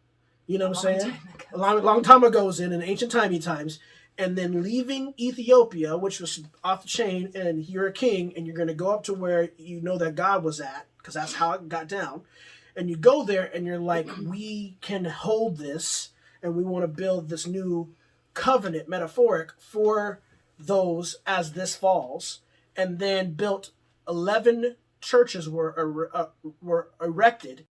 [SPEAKER 2] you know what I'm saying? A long time ago's in ancient timey times, and then leaving Ethiopia, which was off the chain, and you're a king, and you're going to go up to where you know that God was at, because that's how it got down. And you go there, and you're like, we can hold this, and we want to build this new covenant, metaphoric, for those as this falls, and then built 11 churches were erected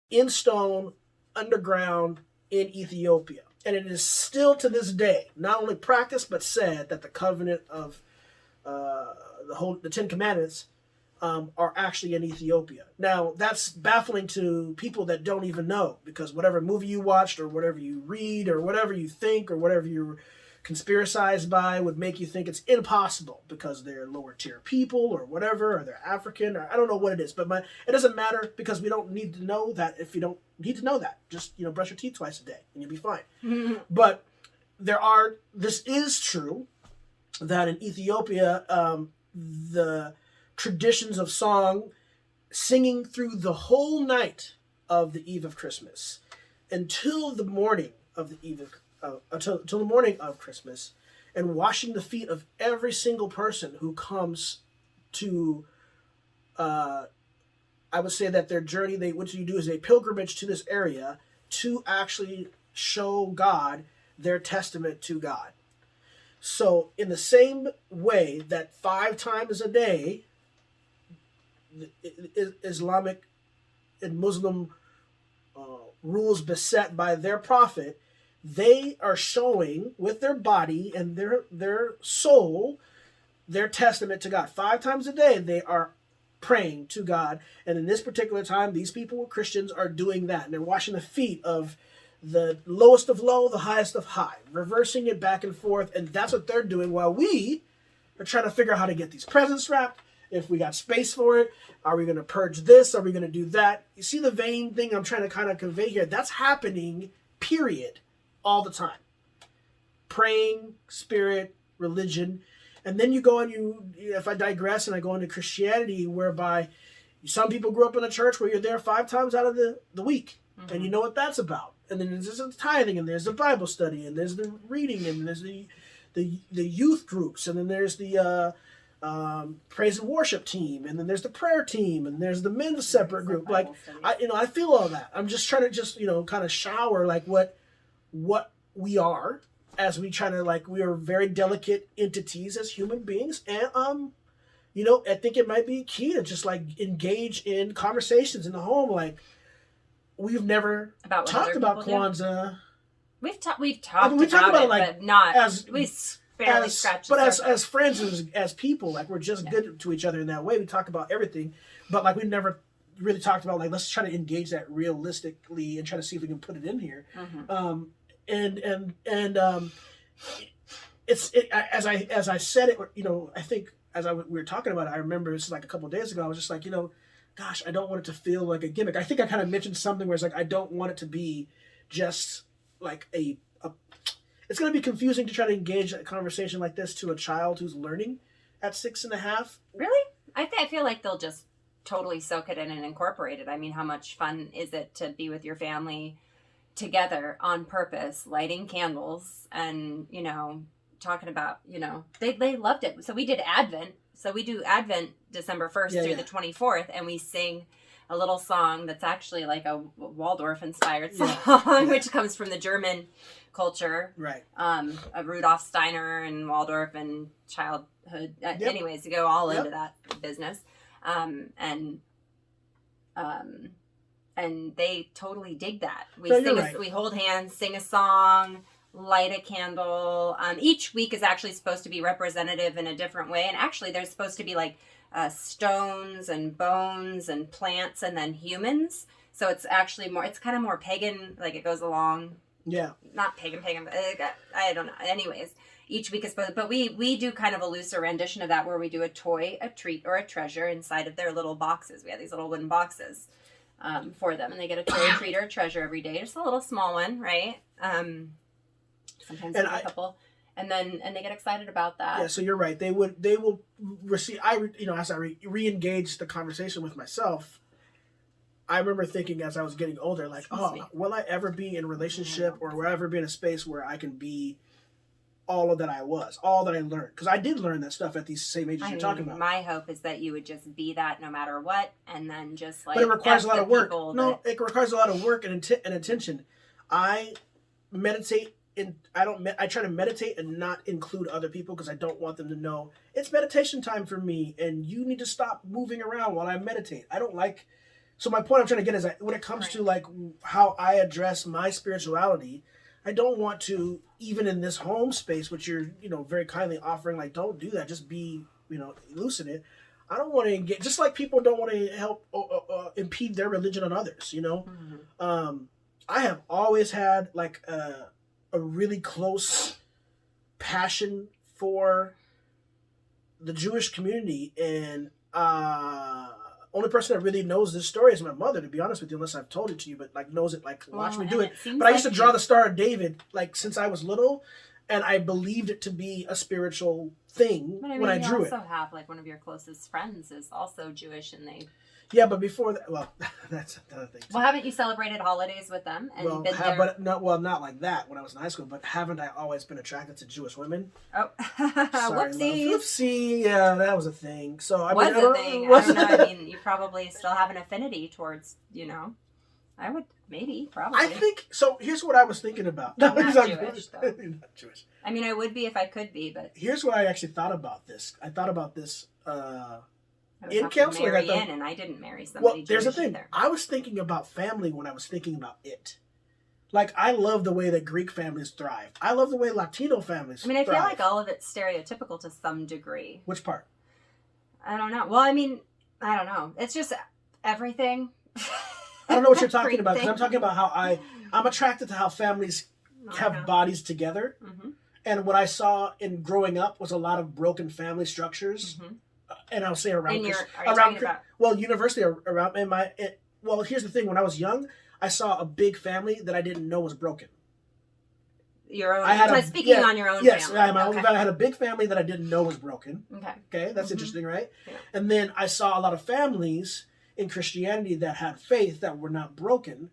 [SPEAKER 2] in stone underground in Ethiopia. And it is still to this day not only practiced but said that the covenant of the Ten Commandments are actually in Ethiopia. Now, that's baffling to people that don't even know, because whatever movie you watched or whatever you read or whatever you think or whatever you're conspiracized by would make you think it's impossible because they're lower tier people or whatever, or they're African, or I don't know what it is. But it doesn't matter, because we don't need to know that. If you don't need to know that, just brush your teeth twice a day and you'll be fine. But this is true that in Ethiopia, the traditions of singing through the whole night of the eve of Christmas until the morning of the eve of until the morning of Christmas, and washing the feet of every single person who comes to. I would say that their journey, what you do is a pilgrimage to this area to actually show God their testament to God. So, in the same way that 5 times a day, Islamic and Muslim rules beset by their prophet, they are showing with their body and their soul their testament to God. 5 times a day they are praying to God, and in this particular time, these people, Christians, are doing that, and they're washing the feet of the lowest of low, the highest of high, reversing it back and forth, and that's what they're doing while we are trying to figure out how to get these presents wrapped, if we got space for it. Are we going to purge this? Are we going to do that? You see the vain thing I'm trying to kind of convey here? That's happening, period, all the time. Praying, spirit, religion. And then you go and if I digress and I go into Christianity, whereby some people grew up in a church where you're there 5 times out of the week. Mm-hmm. And you know what that's about. And then there's the tithing, and there's the Bible study, and there's the reading, and there's the youth groups, and then there's the praise and worship team, and then there's the prayer team, and there's the men's separate group. Like, I feel all that. I'm just trying to kind of shower like what we are, as we try to, like, we are very delicate entities as human beings, and I think it might be key to just like engage in conversations in the home. Like, we've never talked about Kwanzaa.
[SPEAKER 1] We've talked about it, but not as we barely scratched. But as friends, as people, like, we're just good to each other in that way. We talk about everything, but like, we've never really talked about, like, let's try to engage that realistically and try to see if we can put it in here. Mm-hmm. As I said it, I think we were talking about it, I remember this like a couple of days ago, I was just like, gosh, I don't want it to feel like a gimmick. I think I kind of mentioned something where it's like, I don't want it to be just like it's going to be confusing to try to engage a conversation like this to a child who's learning at 6.5. Really? I feel like they'll just totally soak it in and incorporate it. I mean, how much fun is it to be with your family together on purpose, lighting candles and, talking about, they loved it. So we did Advent. So we do Advent December 1st through the 24th, and we sing a little song that's actually like a Waldorf-inspired song, which comes from the German culture. Right. Of Rudolf Steiner and Waldorf and childhood. Anyways, to go all into that business. And they totally dig that. We hold hands, sing a song, light a candle. Each week is actually supposed to be representative in a different way. And actually, there's supposed to be like stones and bones and plants and then humans. So it's actually it's kind of more pagan, like it goes along. Yeah. Not pagan, but I don't know. Anyways, each week is supposed, but we do kind of a looser rendition of that, where we do a toy, a treat, or a treasure inside of their little boxes. We have these little wooden boxes for them, and they get a toy, treat, or a treasure every day. Just a little small one, right? Sometimes a couple, and they get excited about that.
[SPEAKER 2] Yeah, so you're right. They will receive. As I re-engage the conversation with myself, I remember thinking as I was getting older, like, will I ever be in a relationship or will I ever be in a space where I can be all of that I was, all that I learned? Because I did learn that stuff at these same ages you're talking about.
[SPEAKER 1] My hope is that you would just be that no matter what, and then just like.
[SPEAKER 2] But it requires a lot of work. It requires a lot of work and attention. I meditate I try to meditate and not include other people because I don't want them to know it's meditation time for me and you need to stop moving around while I meditate. I don't like. So my point I'm trying to get is that when it comes to like how I address my spirituality, I don't want to, even in this home space, which you're, very kindly offering, like, don't do that. Just be, loose in it. I don't want to get, just like people don't want to help impede their religion on others,
[SPEAKER 1] Mm-hmm.
[SPEAKER 2] I have always had like a really close passion for the Jewish community, and only person that really knows this story is my mother, to be honest with you, unless I've told it to you, but like knows it, like watch me do it. But I used to draw the Star of David like since I was little, and I believed it to be a spiritual thing when I drew it.
[SPEAKER 1] You also have like one of your closest friends is also Jewish, and they.
[SPEAKER 2] Yeah, but before that, well, that's another thing.
[SPEAKER 1] Well, haven't you celebrated holidays with them and been there?
[SPEAKER 2] But not like that when I was in high school. But haven't I always been attracted to Jewish women?
[SPEAKER 1] Oh,
[SPEAKER 2] sorry,
[SPEAKER 1] whoopsies!
[SPEAKER 2] Whoopsie, yeah, that was a thing. So I
[SPEAKER 1] was
[SPEAKER 2] mean,
[SPEAKER 1] a thing. I don't know. I mean, you probably still have an affinity towards, I would probably.
[SPEAKER 2] I think so. Here's what I was thinking about.
[SPEAKER 1] Not Jewish, though.
[SPEAKER 2] Not Jewish.
[SPEAKER 1] I mean, I would be if I could be, but
[SPEAKER 2] here's what I actually thought about this. I thought about this.
[SPEAKER 1] In counseling, and I didn't marry somebody.
[SPEAKER 2] Well, there's
[SPEAKER 1] Jewish
[SPEAKER 2] the thing.
[SPEAKER 1] either.
[SPEAKER 2] I was thinking about family when I was thinking about it. Like, I love the way that Greek families thrive. I love the way Latino families thrive.
[SPEAKER 1] I feel like all of it's stereotypical to some degree.
[SPEAKER 2] Which part?
[SPEAKER 1] I don't know. Well, I don't know. It's just everything.
[SPEAKER 2] I don't know what you're talking about, because I'm talking about how I'm attracted to how families have bodies together. Mm-hmm. And what I saw in growing up was a lot of broken family structures. Mm-hmm. And I'll say around university around well, here's the thing. When I was young, I saw a big family that I didn't know was broken.
[SPEAKER 1] Your own. On your own.
[SPEAKER 2] Yes,
[SPEAKER 1] family.
[SPEAKER 2] I had a big family that I didn't know was broken. Okay, that's interesting, right? Yeah. And then I saw a lot of families in Christianity that had faith that were not broken,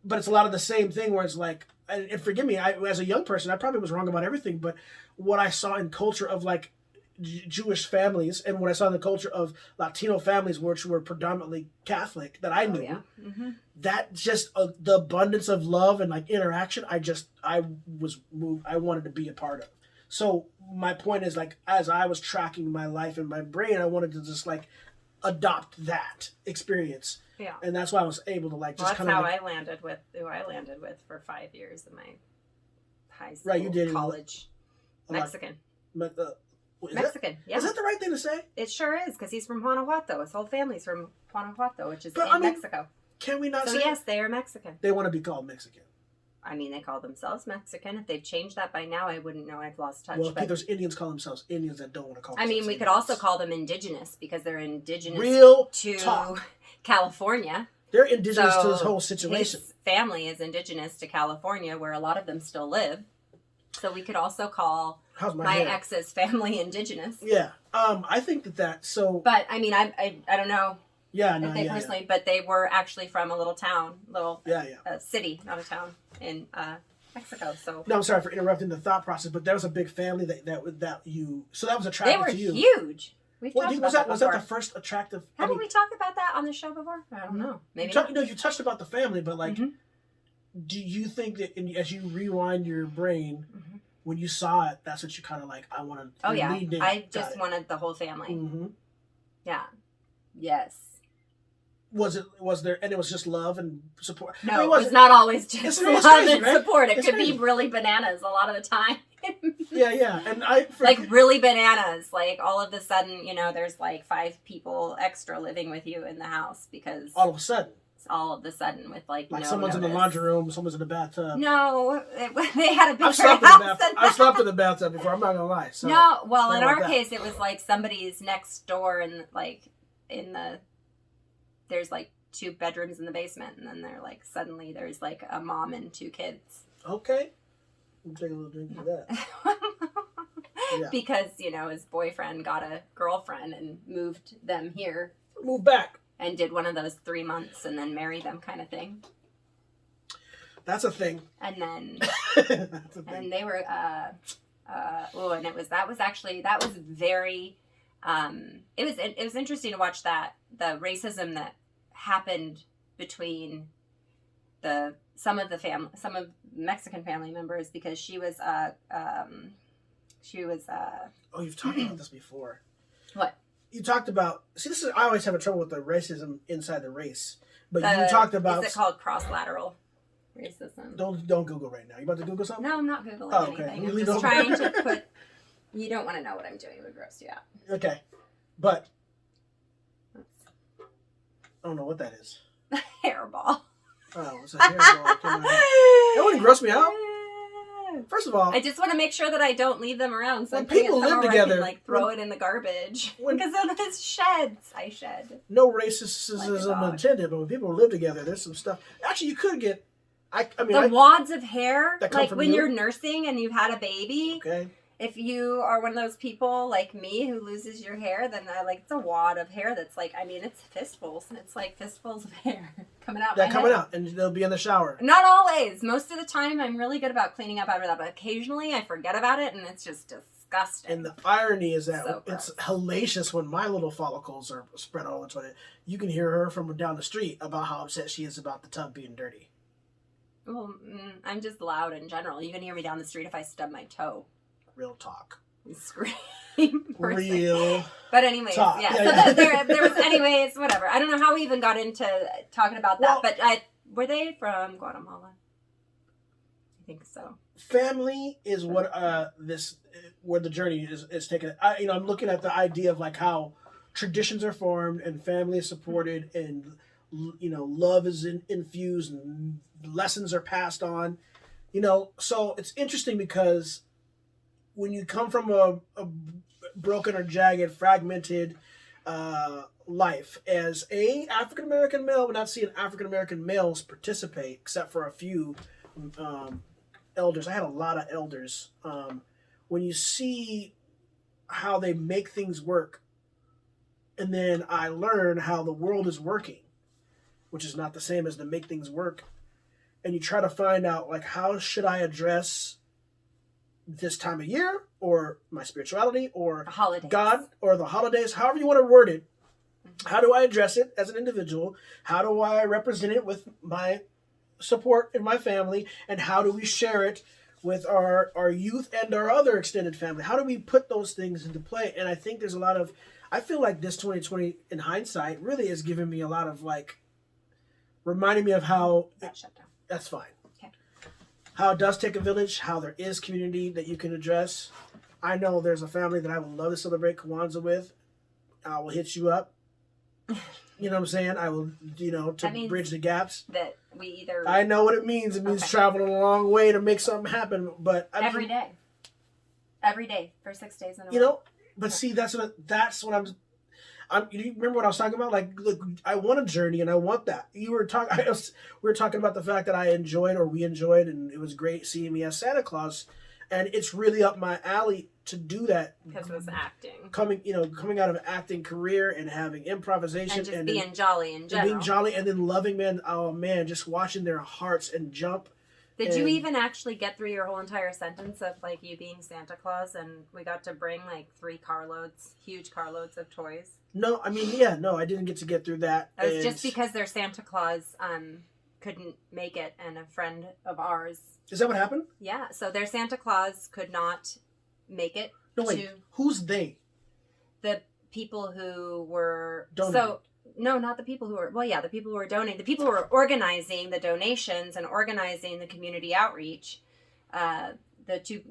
[SPEAKER 2] but it's a lot of the same thing where it's like, and forgive me, as a young person, I probably was wrong about everything, but what I saw in culture of like Jewish families and what I saw in the culture of Latino families, which were predominantly Catholic, that I knew, that just the abundance of love and like interaction, I was moved. I wanted to be a part of. So my point is, like, as I was tracking my life in my brain, I wanted to just like adopt that experience. Yeah. And that's why I was able to like just kind of.
[SPEAKER 1] That's how I landed with who I landed with for 5 years in my high school,
[SPEAKER 2] right? You did
[SPEAKER 1] college, Mexican.
[SPEAKER 2] Mexican, yeah. Is that the right thing to say?
[SPEAKER 1] It sure is, because he's from Guanajuato. His whole family's from Guanajuato, which is Mexico.
[SPEAKER 2] Can we not say?
[SPEAKER 1] So yes, they are Mexican.
[SPEAKER 2] They want to be called Mexican.
[SPEAKER 1] They call themselves Mexican. If they've changed that by now, I wouldn't know. I've lost touch.
[SPEAKER 2] Well, there's Indians call themselves Indians that don't want to call themselves
[SPEAKER 1] we
[SPEAKER 2] Indians.
[SPEAKER 1] could also call them indigenous because they're indigenous
[SPEAKER 2] to
[SPEAKER 1] California.
[SPEAKER 2] They're indigenous to this whole situation.
[SPEAKER 1] His family is indigenous to California, where a lot of them still live. So we could also call my ex's family indigenous.
[SPEAKER 2] Yeah. I think that so.
[SPEAKER 1] But I don't know.
[SPEAKER 2] Yeah,
[SPEAKER 1] no, personally, but they were actually from a little town, city, not a town in Mexico. So
[SPEAKER 2] no, I'm sorry for interrupting the thought process, but there was a big family that you. So that was attractive to you.
[SPEAKER 1] They were huge. We've talked about that before.
[SPEAKER 2] Was that the first attractive?
[SPEAKER 1] Haven't we talked about that on the show before? I don't know. Maybe
[SPEAKER 2] you touched about the family, but like, do you think that as you rewind your brain? Mm-hmm. When you saw it, that's what you kind of like, I want to.
[SPEAKER 1] Oh, yeah. I just wanted the whole family. Mm-hmm. Yeah. Yes.
[SPEAKER 2] Was there, and it was just love and support?
[SPEAKER 1] No, it was not always just love and support. It could be really bananas a lot of the time.
[SPEAKER 2] Yeah. And
[SPEAKER 1] like really bananas. Like all of a sudden, there's like 5 people extra living with you in the house because.
[SPEAKER 2] All of a sudden.
[SPEAKER 1] All of a sudden with like no
[SPEAKER 2] someone's
[SPEAKER 1] notice.
[SPEAKER 2] In the laundry room, someone's in the bathtub.
[SPEAKER 1] No, they had a bigger
[SPEAKER 2] house. I've slept in the bathtub before. I'm not gonna lie. So
[SPEAKER 1] no, well, in our case, it was like somebody's next door, and like there's like 2 bedrooms in the basement, and then they're like suddenly there's like a mom and 2 kids.
[SPEAKER 2] Okay, we'll take a little drink of that. Yeah.
[SPEAKER 1] Because his boyfriend got a girlfriend and moved them here.
[SPEAKER 2] Moved back.
[SPEAKER 1] And did one of those 3 months and then marry them kind of thing.
[SPEAKER 2] That's a thing.
[SPEAKER 1] And then, and they were, and that was very, it was interesting to watch the racism that happened between some of Mexican family members, because she was
[SPEAKER 2] Oh, you've talked about this before.
[SPEAKER 1] What?
[SPEAKER 2] You talked about. See, I always have a trouble with the racism inside the race. But you talked about.
[SPEAKER 1] Is it called cross-lateral racism?
[SPEAKER 2] Don't Google right now. You about to Google something?
[SPEAKER 1] No, I'm not Googling anything.
[SPEAKER 2] You
[SPEAKER 1] I'm
[SPEAKER 2] leave
[SPEAKER 1] just
[SPEAKER 2] it
[SPEAKER 1] trying
[SPEAKER 2] over.
[SPEAKER 1] to put. You don't want to know what I'm doing. It would gross you out.
[SPEAKER 2] Okay, but I don't know what that is.
[SPEAKER 1] Hairball.
[SPEAKER 2] Oh, it's a hairball. That wouldn't gross me out. First of all,
[SPEAKER 1] I just want to make sure that I don't leave them around. So
[SPEAKER 2] when
[SPEAKER 1] I'm putting it
[SPEAKER 2] people live
[SPEAKER 1] somewhere where
[SPEAKER 2] together,
[SPEAKER 1] I can, throw it in the garbage.
[SPEAKER 2] when-
[SPEAKER 1] Because then it sheds. I shed.
[SPEAKER 2] no
[SPEAKER 1] Like a
[SPEAKER 2] racism
[SPEAKER 1] dog.
[SPEAKER 2] intended, but when people live together, there's some stuff. Actually, you could get. I mean,
[SPEAKER 1] The wads of hair,
[SPEAKER 2] That come
[SPEAKER 1] like
[SPEAKER 2] from
[SPEAKER 1] when
[SPEAKER 2] you?
[SPEAKER 1] you're nursing and you've had a baby.
[SPEAKER 2] okay.
[SPEAKER 1] If you are one of those people like me who loses your hair, then it's a wad of hair that's like, I mean, it's fistfuls. It's like fistfuls of hair coming out.
[SPEAKER 2] They're
[SPEAKER 1] my
[SPEAKER 2] coming
[SPEAKER 1] head.
[SPEAKER 2] out, and they'll be in the shower.
[SPEAKER 1] Not always. Most of the time, I'm really good about cleaning up after that, but occasionally I forget about it, and it's just disgusting.
[SPEAKER 2] And the irony is that
[SPEAKER 1] So
[SPEAKER 2] it's
[SPEAKER 1] gross.
[SPEAKER 2] hellacious when my little follicles are spread all the time. You can hear her from down the street about how upset she is about the tub being dirty.
[SPEAKER 1] Well, I'm just loud in general. You can hear me down the street if I stub my toe.
[SPEAKER 2] Real talk.
[SPEAKER 1] And scream. first thing.
[SPEAKER 2] Real.
[SPEAKER 1] But anyways,
[SPEAKER 2] Talk.
[SPEAKER 1] yeah.
[SPEAKER 2] Yeah,
[SPEAKER 1] So
[SPEAKER 2] yeah.
[SPEAKER 1] there was, anyways, whatever. I don't know how we even got into talking about that,
[SPEAKER 2] Well-
[SPEAKER 1] but were they from Guatemala? I think so.
[SPEAKER 2] Family is what where the journey is taken. I'm looking at the idea of like how traditions are formed and family is supported and love is infused and lessons are passed on. So it's interesting because when you come from a broken or jagged, fragmented life as a African American male, we're not seeing African American males participate except for a few elders. I had a lot of elders. When you see how they make things work, and then I learn how the world is working, which is not the same as to make things work, and you try to find out like how should I address this time of year or my spirituality or
[SPEAKER 1] The holidays.
[SPEAKER 2] God or the holidays, however you want to word it. How do I address it as an individual? How do I represent it with my support in my family? And how do we share it with our youth and our other extended family? How do we put those things into play? And I think there's a lot of, I feel like this 2020 in hindsight really has given me a lot of like, reminding me of how,
[SPEAKER 1] That shut down.
[SPEAKER 2] that's fine.
[SPEAKER 1] Okay.
[SPEAKER 2] How it does take a village, how there is community that you can address. I know there's a family that I would love to celebrate Kwanzaa with. I will hit you up. You know what I'm saying? I will, to
[SPEAKER 1] That means-
[SPEAKER 2] bridge the gaps.
[SPEAKER 1] That we either
[SPEAKER 2] I know what it means. It means
[SPEAKER 1] Okay.
[SPEAKER 2] traveling a long way to make something happen. But I
[SPEAKER 1] every
[SPEAKER 2] mean,
[SPEAKER 1] day. Every day for 6 days in a row.
[SPEAKER 2] but see, that's what you remember what I was talking about? Like, look, I want a journey and I want that. We were talking about the fact that we enjoyed, and it was great seeing me as Santa Claus. And it's really up my alley to do that.
[SPEAKER 1] Because it was acting.
[SPEAKER 2] Coming out of an acting career and having improvisation
[SPEAKER 1] And just
[SPEAKER 2] and
[SPEAKER 1] being jolly in
[SPEAKER 2] and
[SPEAKER 1] general.
[SPEAKER 2] being jolly and then loving men. Oh man, just watching their hearts and jump.
[SPEAKER 1] Did you
[SPEAKER 2] and-
[SPEAKER 1] even actually get through your whole entire sentence of like you being Santa Claus and we got to bring like 3 carloads, huge carloads of toys?
[SPEAKER 2] No, I mean, I didn't get through that.
[SPEAKER 1] That was
[SPEAKER 2] And-
[SPEAKER 1] just because their Santa Claus couldn't make it, and a friend of ours,
[SPEAKER 2] Is that what happened?
[SPEAKER 1] yeah, so their Santa Claus could not make it.
[SPEAKER 2] No, wait.
[SPEAKER 1] to
[SPEAKER 2] Who's they?
[SPEAKER 1] the people who were
[SPEAKER 2] Donating.
[SPEAKER 1] so no, not the people who were the people who were donating, the people who were organizing the donations and organizing the community outreach. The two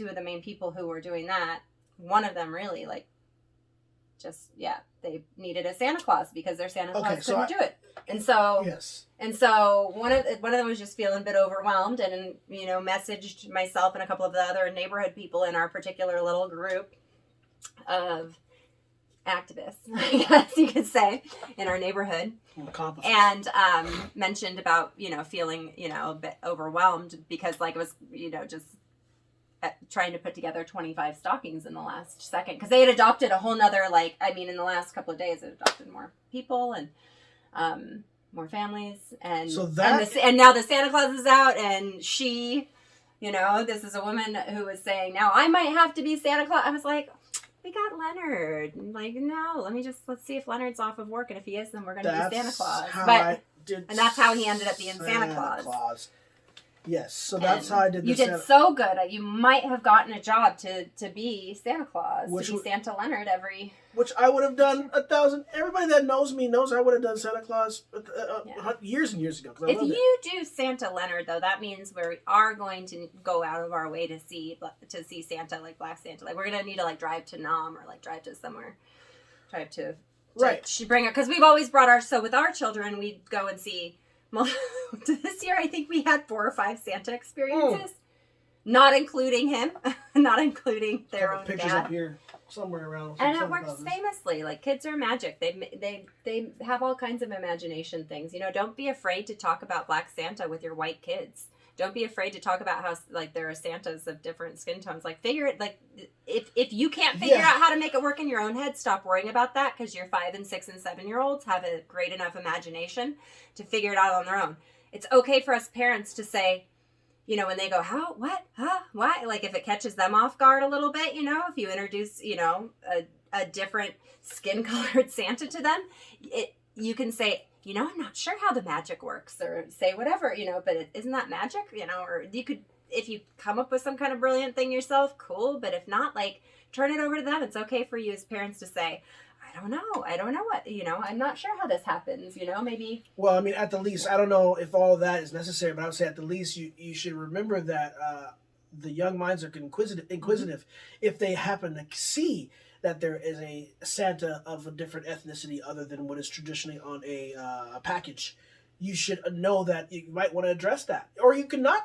[SPEAKER 1] of the main people who were doing that, one of them really they needed a Santa Claus because their Santa Claus
[SPEAKER 2] so
[SPEAKER 1] couldn't do it. And so
[SPEAKER 2] Yes.
[SPEAKER 1] one of them was just feeling a bit overwhelmed and messaged myself and a couple of the other neighborhood people in our particular little group of activists, I guess you could say, in our neighborhood, and mentioned about feeling a bit overwhelmed because it was just trying to put together 25 stockings in the last second because they had adopted a whole nother in the last couple of days they've adopted more people and more families and
[SPEAKER 2] So that-
[SPEAKER 1] and now the Santa Claus is out and she this is a woman who was saying now I might have to be Santa Claus. I was like, we got Leonard. No, let's see if Leonard's off of work, and if he is, then we're going to be Santa Claus.
[SPEAKER 2] How
[SPEAKER 1] But
[SPEAKER 2] I did.
[SPEAKER 1] And that's how he ended up being Santa Claus.
[SPEAKER 2] Yes, so that's how I did.
[SPEAKER 1] You did so good. You might have gotten a job to be Santa Claus, to be Santa Leonard
[SPEAKER 2] Which I would have done 1,000. Everybody that knows me knows I would have done Santa Claus years and years ago.
[SPEAKER 1] If you do Santa Leonard, though, that means we are going to go out of our way to see Santa, like Black Santa. Like, we're going to need to, like, drive to Nam or, like, drive to somewhere. Drive to bring it. Because we've always brought with our children, we'd go and see... Well, this year I think we had 4 or 5 Santa experiences, not including him, not including their own
[SPEAKER 2] pictures
[SPEAKER 1] dad.
[SPEAKER 2] Up here somewhere around.
[SPEAKER 1] And it works famously. Like, kids are magic. They have all kinds of imagination things. You know, don't be afraid to talk about Black Santa with your white kids. Don't be afraid to talk about how, like, there are Santas of different skin tones. Like, figure it, like, if you can't figure out how to make it work in your own head, stop worrying about that, because your 5 and 6 and 7-year-olds have a great enough imagination to figure it out on their own. It's okay for us parents to say, you know, when they go, how, what, huh, why? Like, if it catches them off guard a little bit, you know, if you introduce, you know, a different skin-colored Santa to them, you can say, you know, I'm not sure how the magic works, or say whatever, you know, but isn't that magic, you know? Or you could, if you come up with some kind of brilliant thing yourself, cool, but if not, like, turn it over to them. It's okay for you as parents to say, I don't know what, you know, I'm not sure how this happens, you know, maybe.
[SPEAKER 2] Well, I mean, at the least, I don't know if all of that is necessary, but I would say at the least you should remember that the young minds are inquisitive if they happen to see that there is a Santa of a different ethnicity other than what is traditionally on a package. You should know that you might want to address that, or you cannot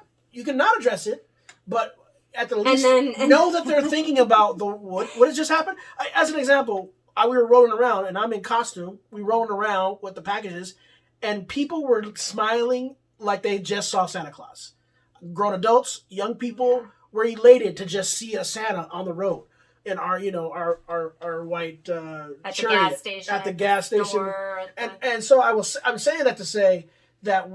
[SPEAKER 2] address it, but at the least know that they're thinking about what has just happened. As an example, we were rolling around, and I'm in costume. We rolling around with the packages, and people were smiling like they just saw Santa Claus. Grown adults, young people were elated to just see a Santa on the road. In our, you know, our white
[SPEAKER 1] at
[SPEAKER 2] chariot
[SPEAKER 1] the gas station,
[SPEAKER 2] and so I'm saying that to say that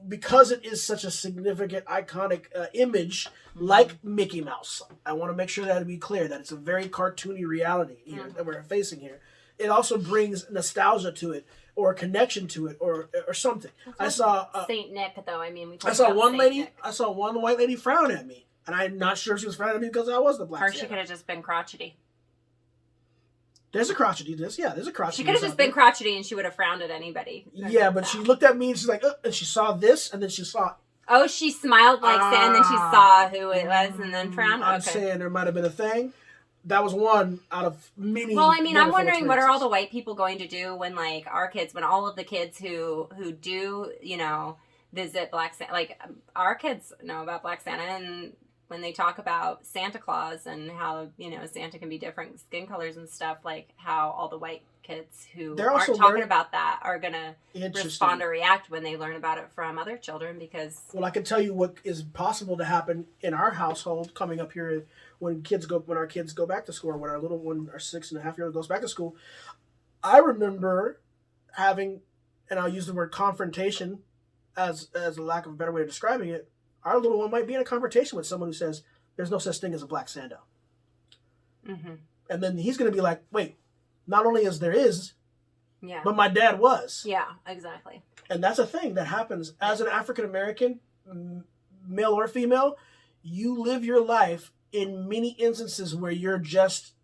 [SPEAKER 2] because it is such a significant, iconic image, like Mickey Mouse, I want to make sure that to be clear that it's a very cartoony reality here that we're facing here. It also brings nostalgia to it, or a connection to it, or something. I saw
[SPEAKER 1] Saint Nick, though. I mean,
[SPEAKER 2] I saw one white lady frown at me. And I'm not sure if she was frowning at me because I was the Black Santa.
[SPEAKER 1] Or she could have just been crotchety.
[SPEAKER 2] There's a crotchety. There's a crotchety.
[SPEAKER 1] She could have just been crotchety, and she would have frowned at anybody.
[SPEAKER 2] Yeah, but she looked at me and she's like, and she saw this, and then she saw.
[SPEAKER 1] Oh, she smiled like that, and then she saw who it was, and then frowned.
[SPEAKER 2] I'm saying there might have been a thing. That was one out of many.
[SPEAKER 1] Well, I mean, I'm wondering what are all the white people going to do when, like, our kids, when all of the kids who do, you know, visit Black Santa, like, our kids know about Black Santa, and when they talk about Santa Claus and how, you know, Santa can be different skin colors and stuff, like how all the white kids who aren't talking about that are going to respond or react when they learn about it from other children, because...
[SPEAKER 2] Well, I can tell you what is possible to happen in our household coming up here when our kids go back to school, or when our little one, our 6.5-year-old goes back to school. I remember having, and I'll use the word confrontation as a lack of a better way of describing it, our little one might be in a confrontation with someone who says, there's no such thing as a Black Santa.
[SPEAKER 1] Mm-hmm.
[SPEAKER 2] And then he's going to be like, wait, not only but my dad was.
[SPEAKER 1] Yeah, exactly.
[SPEAKER 2] And that's a thing that happens as an African-American, male or female. You live your life in many instances where you're just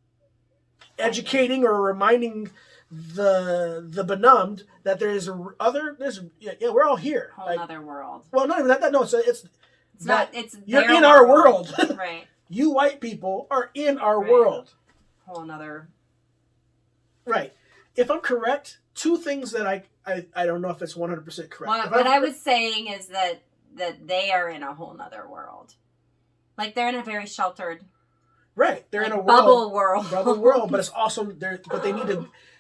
[SPEAKER 2] educating or reminding the benumbed that we're all here.
[SPEAKER 1] Whole other world.
[SPEAKER 2] Well, not even that. No, it's you're in our world.
[SPEAKER 1] Right.
[SPEAKER 2] You white people are in our world.
[SPEAKER 1] Whole another.
[SPEAKER 2] Right. If I'm correct, two things that I don't know if it's 100% correct.
[SPEAKER 1] Well, what I was saying is that they are in a whole nother world. Like, they're in a very sheltered.
[SPEAKER 2] Right. They're in a
[SPEAKER 1] bubble world.
[SPEAKER 2] Bubble world, but it's also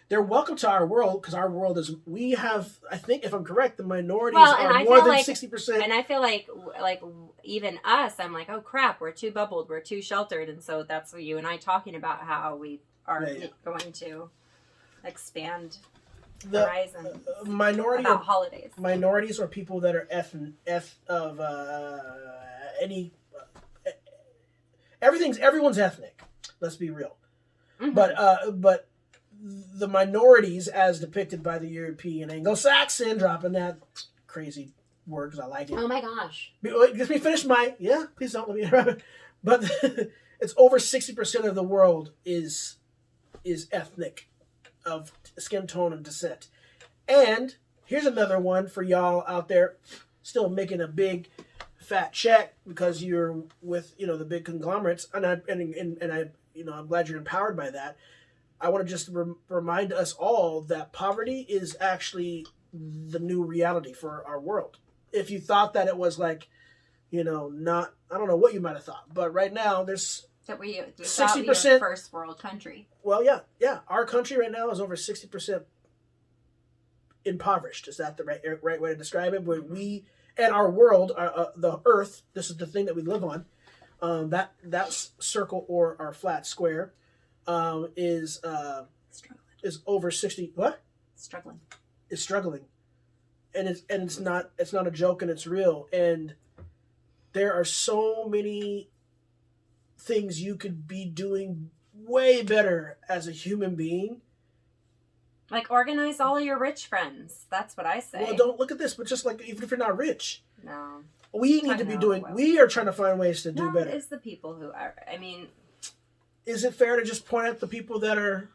[SPEAKER 2] they're welcome to our world, because our world is, we have, I think, if I'm correct, the minorities are more than 60%.
[SPEAKER 1] And I feel like even us, I'm like, oh crap, we're too bubbled, we're too sheltered. And so that's you and I talking about how we are going to expand the horizons. Holidays.
[SPEAKER 2] Minorities are people that are everyone's ethnic. Let's be real. Mm-hmm. But the minorities, as depicted by the European Anglo-Saxon, dropping that crazy word because I like it.
[SPEAKER 1] Oh my gosh.
[SPEAKER 2] Let me finish my please don't let me interrupt. But it's over 60% of the world is ethnic of skin tone and descent. And here's another one for y'all out there still making a big fat check because you're with the big conglomerates, and I I'm glad you're empowered by that. I want to just remind us all that poverty is actually the new reality for our world. If you thought that it was like, not, I don't know what you might have thought, but right now there's
[SPEAKER 1] that we
[SPEAKER 2] 60%
[SPEAKER 1] first world country.
[SPEAKER 2] Well, yeah, our country right now is over 60% impoverished. Is that the right way to describe it? Where we and our world, the Earth, this is the thing that we live on. That circle or our flat square is over 60. What?
[SPEAKER 1] Struggling.
[SPEAKER 2] Is struggling, and it's not a joke, and it's real. And there are so many things you could be doing way better as a human being.
[SPEAKER 1] Like organize all of your rich friends. That's what I say.
[SPEAKER 2] Well, don't look at this, but just like even if you're not rich,
[SPEAKER 1] no,
[SPEAKER 2] we need to be doing. We are trying to find ways to do better.
[SPEAKER 1] It's the people who are. I mean,
[SPEAKER 2] is it fair to just point at the people that are,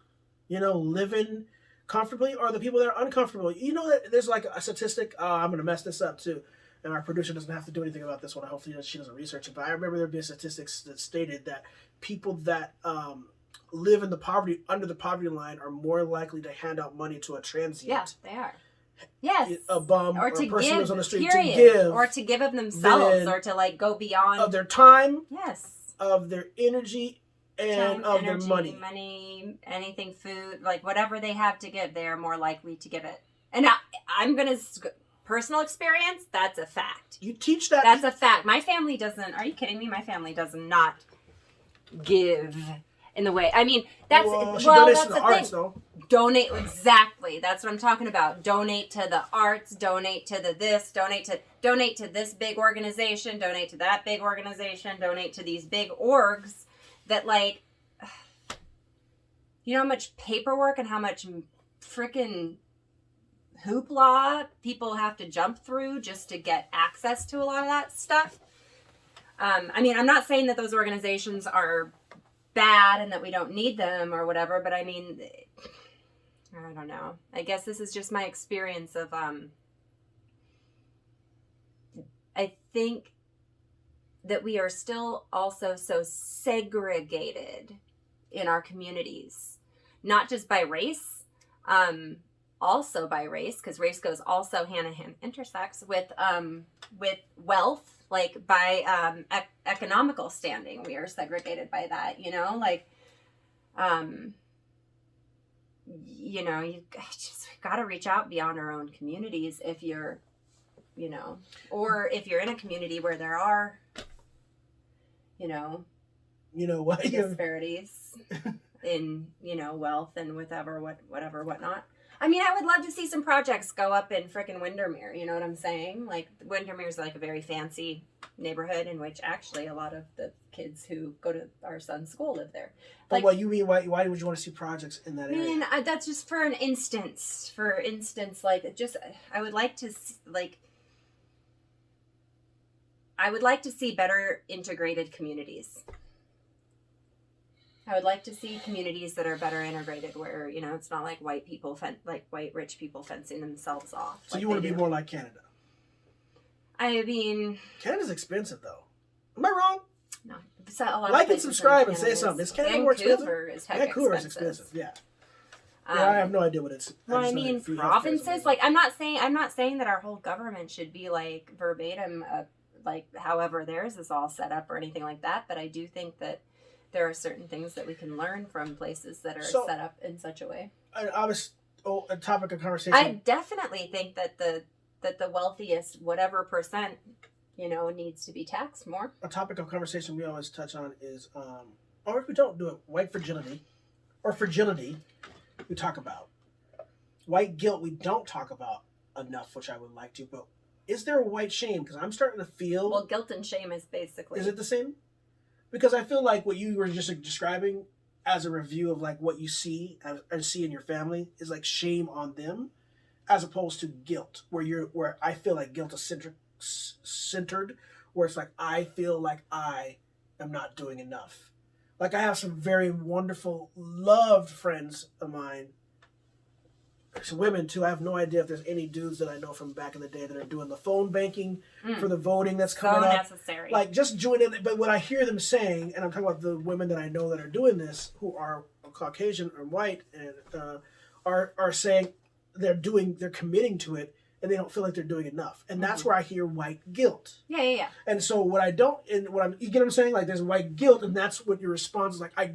[SPEAKER 2] living comfortably, or the people that are uncomfortable? That there's like a statistic. I'm going to mess this up too, and our producer doesn't have to do anything about this one. Hopefully, she doesn't research it. But I remember there being statistics that stated that people that live in the poverty under the poverty line are more likely to hand out money to a transient.
[SPEAKER 1] Yeah, they are. Yes,
[SPEAKER 2] a bum or a person who's on the street to
[SPEAKER 1] give of themselves, or to like go beyond
[SPEAKER 2] of their time.
[SPEAKER 1] Yes,
[SPEAKER 2] of their energy and of their money,
[SPEAKER 1] anything, food, like whatever they have to give, they are more likely to give it. And I'm gonna personal experience. That's a fact.
[SPEAKER 2] You teach that.
[SPEAKER 1] That's a fact. My family doesn't. Are you kidding me? My family does not give. In the way, I mean, that's that's the arts, thing. Though. Donate exactly. That's what I'm talking about. Donate to the arts. Donate to the this. Donate to this big organization. Donate to that big organization. Donate to these big orgs that like. You know how much paperwork and how much freaking hoopla people have to jump through just to get access to a lot of that stuff. I mean, I'm not saying that those organizations are bad and that we don't need them or whatever, but I mean, I don't know. I guess this is just my experience of I think that we are still also so segregated in our communities, not just by race, also by race, because race goes also hand in hand, intersects with wealth. Like by economical standing, we are segregated by that, like, you just got to reach out beyond our own communities if you're, or if you're in a community where there are,
[SPEAKER 2] what
[SPEAKER 1] disparities in, wealth and whatnot. I mean, I would love to see some projects go up in frickin' Windermere. You know what I'm saying? Like, Windermere's like a very fancy neighborhood in which actually a lot of the kids who go to our son's school live there.
[SPEAKER 2] But what you mean? Why would you want to see projects in that area?
[SPEAKER 1] I mean, that's just for an instance. For instance, like, just I would like to I would like to see better integrated communities. I would like to see communities that are better integrated, where it's not like white rich people fencing themselves off.
[SPEAKER 2] So you want to be more like Canada?
[SPEAKER 1] I mean,
[SPEAKER 2] Canada's expensive, though. Am I wrong?
[SPEAKER 1] No. So a lot
[SPEAKER 2] like and subscribe and say something. Is Canada more expensive?
[SPEAKER 1] Vancouver
[SPEAKER 2] is expensive. Yeah. I have no idea what it's.
[SPEAKER 1] Well, I mean, provinces. Like, I'm not saying that our whole government should be like verbatim, like however theirs is all set up or anything like that. But I do think that there are certain things that we can learn from places that are set up in such a way.
[SPEAKER 2] A topic of conversation.
[SPEAKER 1] I definitely think that the wealthiest, whatever percent, needs to be taxed more.
[SPEAKER 2] A topic of conversation we always touch on is, or if we don't do it, white fragility, or fragility, we talk about. White guilt, we don't talk about enough, which I would like to. But is there a white shame? Because I'm starting to feel.
[SPEAKER 1] Well, guilt and shame is basically.
[SPEAKER 2] Is it the same? Because I feel like what you were just describing as a review of like what you see and see in your family is like shame on them, as opposed to guilt, where I feel like guilt is centered, where it's like I feel like I am not doing enough. Like I have some very wonderful, loved friends of mine. Some women too. I have no idea if there's any dudes that I know from back in the day that are doing the phone banking for the voting that's coming up.
[SPEAKER 1] Necessary.
[SPEAKER 2] Like just joining it. But what I hear them saying, and I'm talking about the women that I know that are doing this, who are Caucasian or white, and are saying they're committing to it, and they don't feel like they're doing enough. And that's where I hear white guilt.
[SPEAKER 1] Yeah.
[SPEAKER 2] And so you get what I'm saying? Like there's white guilt, and that's what your response is like, I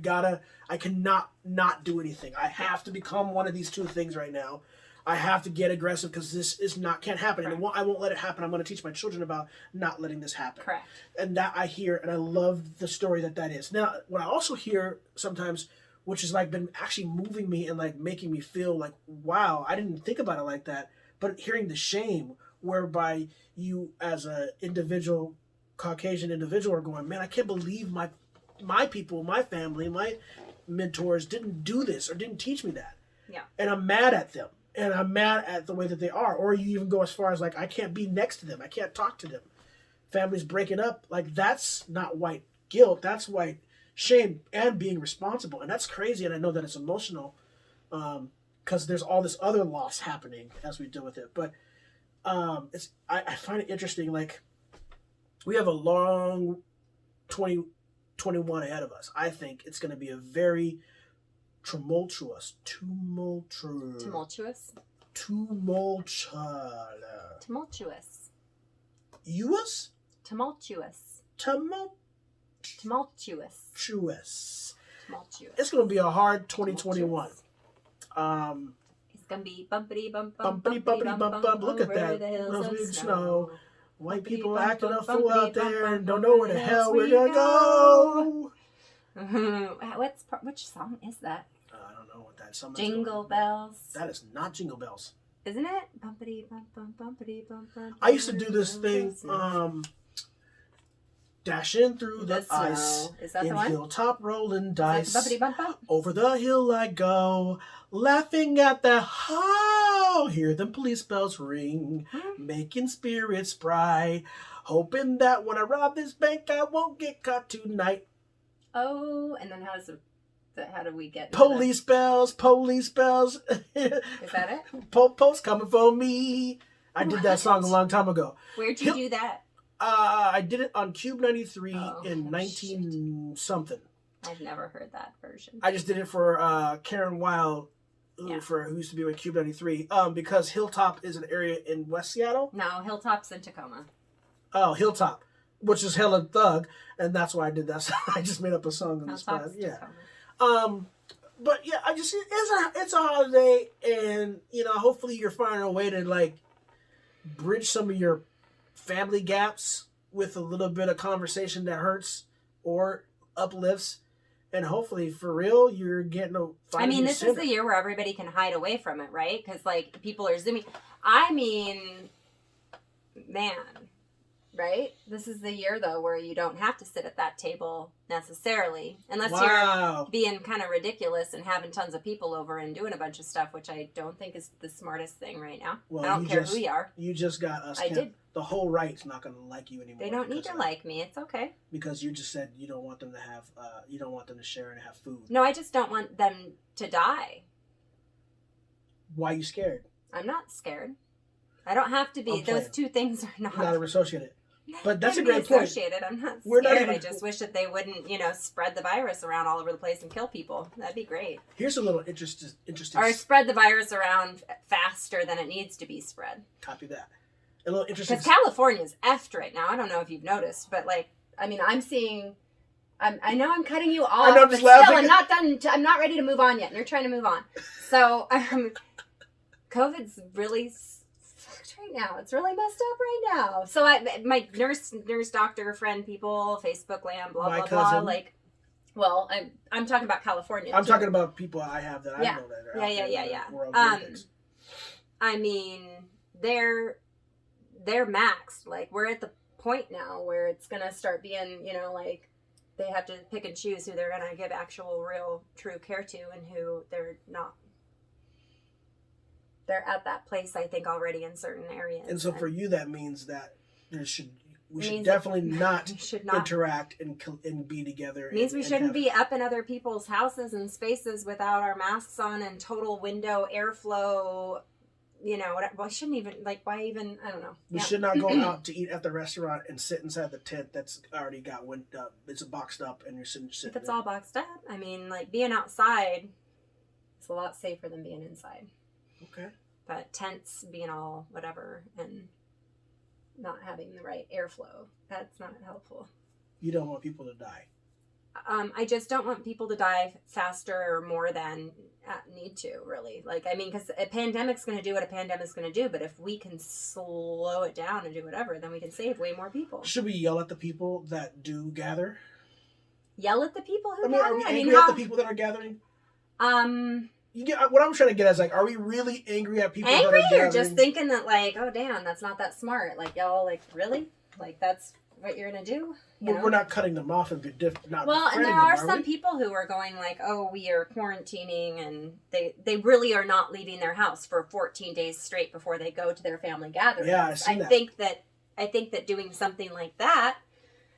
[SPEAKER 2] cannot not do anything. I have to become one of these two things right now. I have to get aggressive because this can't happen. And I won't let it happen. I'm going to teach my children about not letting this happen.
[SPEAKER 1] Correct.
[SPEAKER 2] And that I hear, and I love the story that is. Now, what I also hear sometimes, which has like been actually moving me and like making me feel like, wow, I didn't think about it like that. But hearing the shame whereby you as a individual, Caucasian individual, are going, man, I can't believe my people, my family, my mentors didn't do this or didn't teach me that.
[SPEAKER 1] Yeah.
[SPEAKER 2] And I'm mad at them. And I'm mad at the way that they are. Or you even go as far as like, I can't be next to them. I can't talk to them. Families breaking up. Like that's not white guilt. That's white shame and being responsible. And that's crazy. And I know that it's emotional. Because there's all this other loss happening as we deal with it. But I find it interesting. Like, we have a long 2021 ahead of us. I think it's going to be a very tumultuous.
[SPEAKER 1] Tumultuous.
[SPEAKER 2] US?
[SPEAKER 1] Tumultuous.
[SPEAKER 2] It's going to be a hard 2021.
[SPEAKER 1] It's gonna be bumpity bump
[SPEAKER 2] Bumpity bumpity bump bump. Look at that.
[SPEAKER 1] The hills of
[SPEAKER 2] Snow. White people
[SPEAKER 1] Bumpity,
[SPEAKER 2] acting a
[SPEAKER 1] bump,
[SPEAKER 2] fool out
[SPEAKER 1] bumpity,
[SPEAKER 2] there
[SPEAKER 1] bump,
[SPEAKER 2] and don't know where the
[SPEAKER 1] bump,
[SPEAKER 2] hell
[SPEAKER 1] we
[SPEAKER 2] we're gonna go.
[SPEAKER 1] Which song is that?
[SPEAKER 2] I don't know what that song is.
[SPEAKER 1] Jingle bells.
[SPEAKER 2] That is not Jingle Bells.
[SPEAKER 1] Isn't it? Bumpity bump bump bumpity bump bump.
[SPEAKER 2] I used to do this thing, dashing through the
[SPEAKER 1] snow.
[SPEAKER 2] ice
[SPEAKER 1] Is that
[SPEAKER 2] in
[SPEAKER 1] the one?
[SPEAKER 2] hilltop rolling dice.
[SPEAKER 1] Bumpity bump bump.
[SPEAKER 2] Over the hill I go, laughing at the how. Hear the police bells ring, making spirits spry. Hoping that when I rob this bank, I won't get caught tonight.
[SPEAKER 1] Oh, and then how do we get
[SPEAKER 2] Police bells, police bells.
[SPEAKER 1] Is that it?
[SPEAKER 2] Post coming for me. I did that song a long time ago.
[SPEAKER 1] Where'd you do that?
[SPEAKER 2] I did it on Cube 93 in 19 something.
[SPEAKER 1] I've never heard that version.
[SPEAKER 2] I just did it for Karen Wilde, who used to be with Cube 93, because Hilltop is an area in West Seattle.
[SPEAKER 1] No, Hilltop's in Tacoma.
[SPEAKER 2] Oh, Hilltop, which is hella thug, and that's why I did that. I just made up a song on the spot.
[SPEAKER 1] Hilltop's
[SPEAKER 2] Yeah.
[SPEAKER 1] Tacoma.
[SPEAKER 2] But yeah, it's a holiday, and hopefully you're finding a way to like bridge some of your family gaps with a little bit of conversation that hurts or uplifts, and hopefully for real you're getting a.
[SPEAKER 1] I mean, this is the year where everybody can hide away from it, right? Because like people are zooming. I mean, man. Right? This is the year, though, where you don't have to sit at that table necessarily. Unless you're being kind of ridiculous and having tons of people over and doing a bunch of stuff, which I don't think is the smartest thing right now.
[SPEAKER 2] Well,
[SPEAKER 1] I don't care who you are.
[SPEAKER 2] You just got us.
[SPEAKER 1] I did.
[SPEAKER 2] The whole right's not going to like you anymore.
[SPEAKER 1] They don't need to like me. It's okay.
[SPEAKER 2] Because you just said you don't want them to have, you don't want them to share and have food.
[SPEAKER 1] No, I just don't want them to die.
[SPEAKER 2] Why are you scared?
[SPEAKER 1] I'm not scared. I don't have to be. Those two things are not
[SPEAKER 2] associated. But that's a
[SPEAKER 1] great
[SPEAKER 2] point.
[SPEAKER 1] Associated. I'm not
[SPEAKER 2] We're
[SPEAKER 1] scared.
[SPEAKER 2] not even,
[SPEAKER 1] I just wish that they wouldn't, spread the virus around all over the place and kill people. That'd be great.
[SPEAKER 2] Here's a little interesting.
[SPEAKER 1] Or spread the virus around faster than it needs to be spread.
[SPEAKER 2] Copy that. A little interesting.
[SPEAKER 1] Because California's effed right now. I don't know if you've noticed, but I'm seeing. I know I'm cutting you off,
[SPEAKER 2] but
[SPEAKER 1] still, I'm not done. I'm not ready to move on yet, and you're trying to move on. So, COVID's really fucked right now. It's really messed up right now. So, my nurse, doctor, friend, people, Facebook land, blah blah
[SPEAKER 2] cousin.
[SPEAKER 1] blah. Well, I'm talking about California.
[SPEAKER 2] I'm talking about people I have that I know that are
[SPEAKER 1] yeah. I mean, they're maxed. Like, we're at the point now where it's gonna start being, they have to pick and choose who they're gonna give actual, real, true care to, and who they're not. they're at that place, I think, already in certain areas.
[SPEAKER 2] And so for you, that means that we should
[SPEAKER 1] means
[SPEAKER 2] definitely not
[SPEAKER 1] we should not
[SPEAKER 2] interact and be together.
[SPEAKER 1] It means we
[SPEAKER 2] and
[SPEAKER 1] shouldn't
[SPEAKER 2] have,
[SPEAKER 1] be up in other people's houses and spaces without our masks on and total window airflow. You know, we shouldn't even, like, why even, I don't know.
[SPEAKER 2] We should not go out to eat at the restaurant and sit inside the tent that's already got it's boxed up and you're sitting
[SPEAKER 1] If it's
[SPEAKER 2] there.
[SPEAKER 1] all boxed up, I mean, like, being outside is a lot safer than being inside.
[SPEAKER 2] Okay.
[SPEAKER 1] But tents being all whatever and not having the right airflow, that's not helpful.
[SPEAKER 2] You don't want people to die.
[SPEAKER 1] I just don't want people to die faster or more than need to, really. Like, I mean, because a pandemic's going to do what a pandemic's going to do, but if we can slow it down and do whatever, then we can save way more people.
[SPEAKER 2] Should we yell at the people that do gather?
[SPEAKER 1] Yell at the people who
[SPEAKER 2] I mean,
[SPEAKER 1] gather?
[SPEAKER 2] are we angry at the people that are gathering? You get what I'm trying to get at is, like, are we really angry at people
[SPEAKER 1] angry
[SPEAKER 2] that are
[SPEAKER 1] or just thinking that, like, oh, damn, that's not that smart? Like, y'all, like, really? Like, that's what you're going to do?
[SPEAKER 2] We're not cutting them off and not
[SPEAKER 1] well, and there
[SPEAKER 2] them,
[SPEAKER 1] are some people who are going like, oh, we are quarantining, and they really are not leaving their house for 14 days straight before they go to their family gatherings.
[SPEAKER 2] Yeah, I've seen that.
[SPEAKER 1] I think that doing something like that,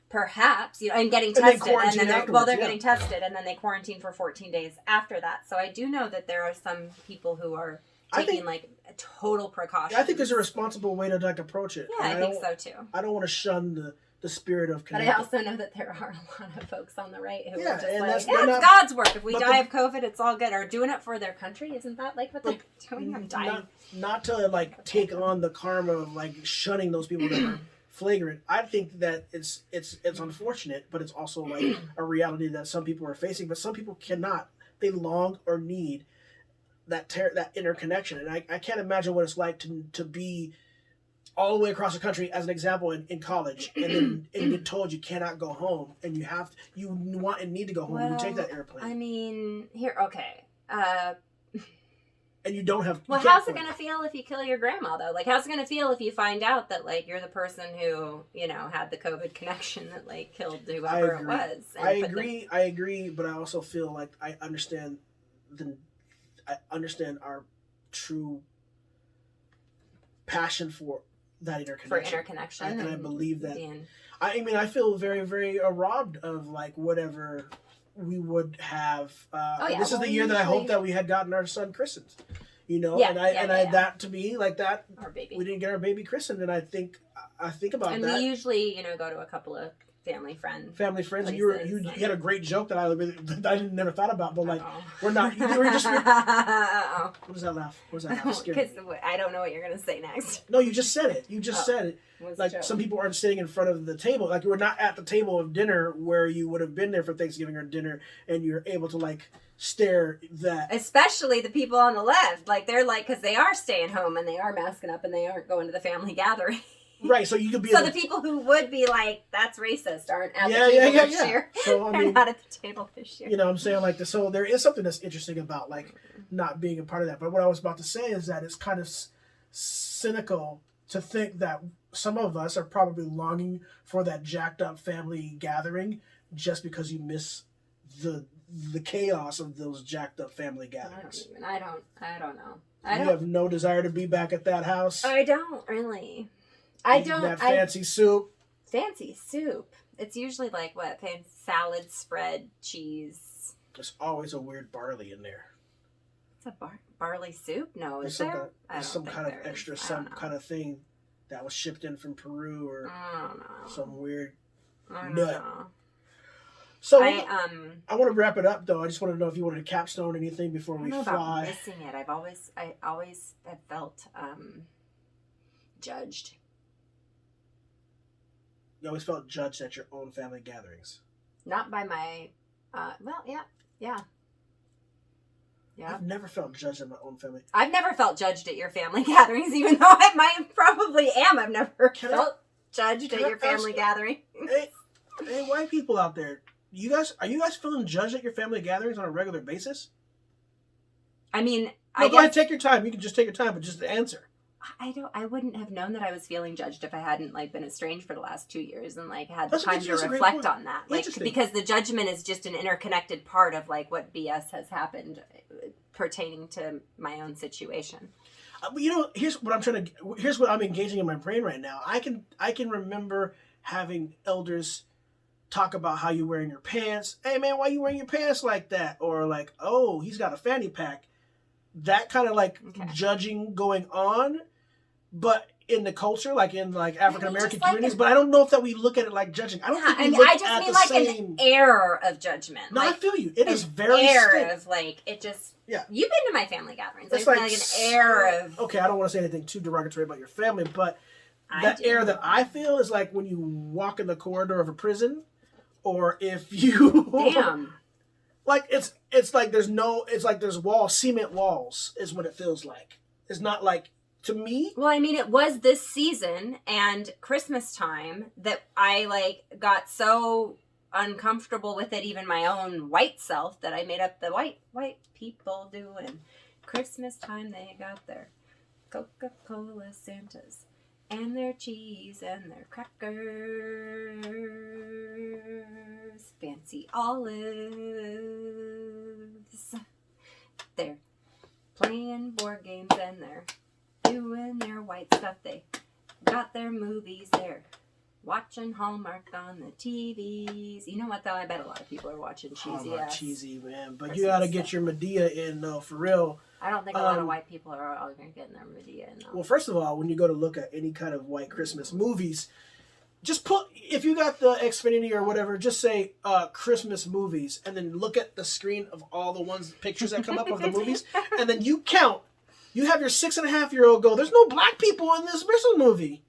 [SPEAKER 1] perhaps, you know, and getting
[SPEAKER 2] And then
[SPEAKER 1] tested, and
[SPEAKER 2] quarantine
[SPEAKER 1] then they're
[SPEAKER 2] afterwards,
[SPEAKER 1] getting tested, and then they quarantine for 14 days after that. So I do know that there are some people who are taking like a total precaution.
[SPEAKER 2] I think there's a responsible way to like approach it.
[SPEAKER 1] Yeah, I think so too.
[SPEAKER 2] I don't want to shun the spirit of
[SPEAKER 1] But
[SPEAKER 2] connecting.
[SPEAKER 1] I also know that there are a lot of folks on the right who
[SPEAKER 2] Yeah,
[SPEAKER 1] are just
[SPEAKER 2] and
[SPEAKER 1] like,
[SPEAKER 2] that's
[SPEAKER 1] yeah,
[SPEAKER 2] not-
[SPEAKER 1] it's God's work. If we
[SPEAKER 2] but
[SPEAKER 1] die of COVID, it's all good. Or doing it for their country. Isn't that like what they're doing? I'm dying.
[SPEAKER 2] Not to like take on the karma of like shunning those people that are flagrant. I think that it's unfortunate, but it's also like a reality that some people are facing. But some people cannot. They long or need that interconnection, and I can't imagine what it's like to be all the way across the country, as an example, in college, and get told you cannot go home, and you want and need to go home.
[SPEAKER 1] Well,
[SPEAKER 2] you take that airplane.
[SPEAKER 1] I mean, okay.
[SPEAKER 2] And you don't have.
[SPEAKER 1] Well, how's it gonna feel if you kill your grandma though? Like, how's it gonna feel if you find out that like you're the person who had the COVID connection that like killed whoever it was?
[SPEAKER 2] I agree, but I also feel like I understand our true passion for that interconnection. And I believe that. I mean, I feel very, very robbed of like whatever we would have. This is the year that I hope that we had gotten our son christened. That to me, like that,
[SPEAKER 1] our baby.
[SPEAKER 2] We didn't get our baby christened, and I think about
[SPEAKER 1] and
[SPEAKER 2] that.
[SPEAKER 1] And we usually, go to a couple of family friends.
[SPEAKER 2] And you had a great joke that I never thought about, but like we're not. You were just. What was that laugh? What was that laugh?
[SPEAKER 1] Because I don't know what you're gonna say next.
[SPEAKER 2] No, you just said it. You just said it. Like some people aren't sitting in front of the table. Like we're not at the table of dinner where you would have been there for Thanksgiving or dinner, and you're able to like stare that.
[SPEAKER 1] Especially the people on the left, like they're like, because they are staying home and they are masking up and they aren't going to the family gathering.
[SPEAKER 2] Right, so you could be.
[SPEAKER 1] So the people who would be like, "That's racist," aren't at the table this year.
[SPEAKER 2] So I mean,
[SPEAKER 1] they're not at the table this year.
[SPEAKER 2] You know what I'm saying? Like, so there is something that's interesting about like not being a part of that. But what I was about to say is that it's kind of cynical to think that some of us are probably longing for that jacked up family gathering just because you miss the chaos of those jacked up family gatherings.
[SPEAKER 1] I don't know.
[SPEAKER 2] You have no desire to be back at that house.
[SPEAKER 1] I don't really. I don't.
[SPEAKER 2] That fancy soup.
[SPEAKER 1] Fancy soup. It's usually like what? Salad, spread, cheese.
[SPEAKER 2] There's always a weird barley in there.
[SPEAKER 1] It's a barley soup? No, is
[SPEAKER 2] there?
[SPEAKER 1] There's
[SPEAKER 2] some kind of extra, some kind of thing that was shipped in from Peru or some weird nut. So I want to wrap it up though. I just want to know if you wanted to capstone anything before we fly.
[SPEAKER 1] About missing it. I always have felt judged.
[SPEAKER 2] You always felt judged at your own family gatherings.
[SPEAKER 1] Not by my, yeah.
[SPEAKER 2] I've never felt judged at my own family.
[SPEAKER 1] I've never felt judged at your family gatherings, even though I might probably am. I've never felt judged at your family gathering.
[SPEAKER 2] Hey, white people out there, are you guys feeling judged at your family gatherings on a regular basis?
[SPEAKER 1] I mean,
[SPEAKER 2] go ahead, take your time. You can just take your time, but just answer.
[SPEAKER 1] I wouldn't have known that I was feeling judged if I hadn't like been estranged for the last 2 years and like had the time to reflect on that. Like, because the judgment is just an interconnected part of like what BS has happened pertaining to my own situation.
[SPEAKER 2] Here's what I'm trying to. Here's what I'm engaging in my brain right now. I can remember having elders talk about how you wearing your pants. Hey man, why you wearing your pants like that? Or like, oh, he's got a fanny pack. That kind of like judging going on, but in the culture, like in like African American communities. But I don't know if that we look at it like judging. I don't think we look
[SPEAKER 1] I just
[SPEAKER 2] at
[SPEAKER 1] mean
[SPEAKER 2] the
[SPEAKER 1] like
[SPEAKER 2] same
[SPEAKER 1] an air of judgment.
[SPEAKER 2] No,
[SPEAKER 1] like,
[SPEAKER 2] I feel you. It is very
[SPEAKER 1] air
[SPEAKER 2] distinct.
[SPEAKER 1] of like it just.
[SPEAKER 2] Yeah.
[SPEAKER 1] You've been to my family gatherings.
[SPEAKER 2] It's
[SPEAKER 1] There's like an air of.
[SPEAKER 2] Okay, I don't want to say anything too derogatory about your family, but that air that I feel is like when you walk in the corridor of a prison, or if you
[SPEAKER 1] Damn.
[SPEAKER 2] Like it's like there's walls, cement walls is what it feels like. It's not like, to me.
[SPEAKER 1] Well, I mean, it was this season and Christmas time that I like got so uncomfortable with it, even my own white self, that I made up the white people doing Christmas time. They got their Coca-Cola Santas and their cheese and their crackers, fancy olives. They're playing board games and they're doing their white stuff. They got their movies. They're watching Hallmark on the TVs. You know what though? I bet a lot of people are watching cheesy ass.
[SPEAKER 2] Cheesy, man. But
[SPEAKER 1] Christmas
[SPEAKER 2] you gotta
[SPEAKER 1] stuff.
[SPEAKER 2] get your Medea in though, for real.
[SPEAKER 1] I don't think a lot of white people are all going to get in their Medea in though.
[SPEAKER 2] Well, first of all, when you go to look at any kind of white Christmas movies, just put, if you got the Xfinity or whatever, just say Christmas movies, and then look at the screen of all the pictures that come up of the movies, and then you count. You have your 6.5-year-old go, there's no black people in this Christmas movie.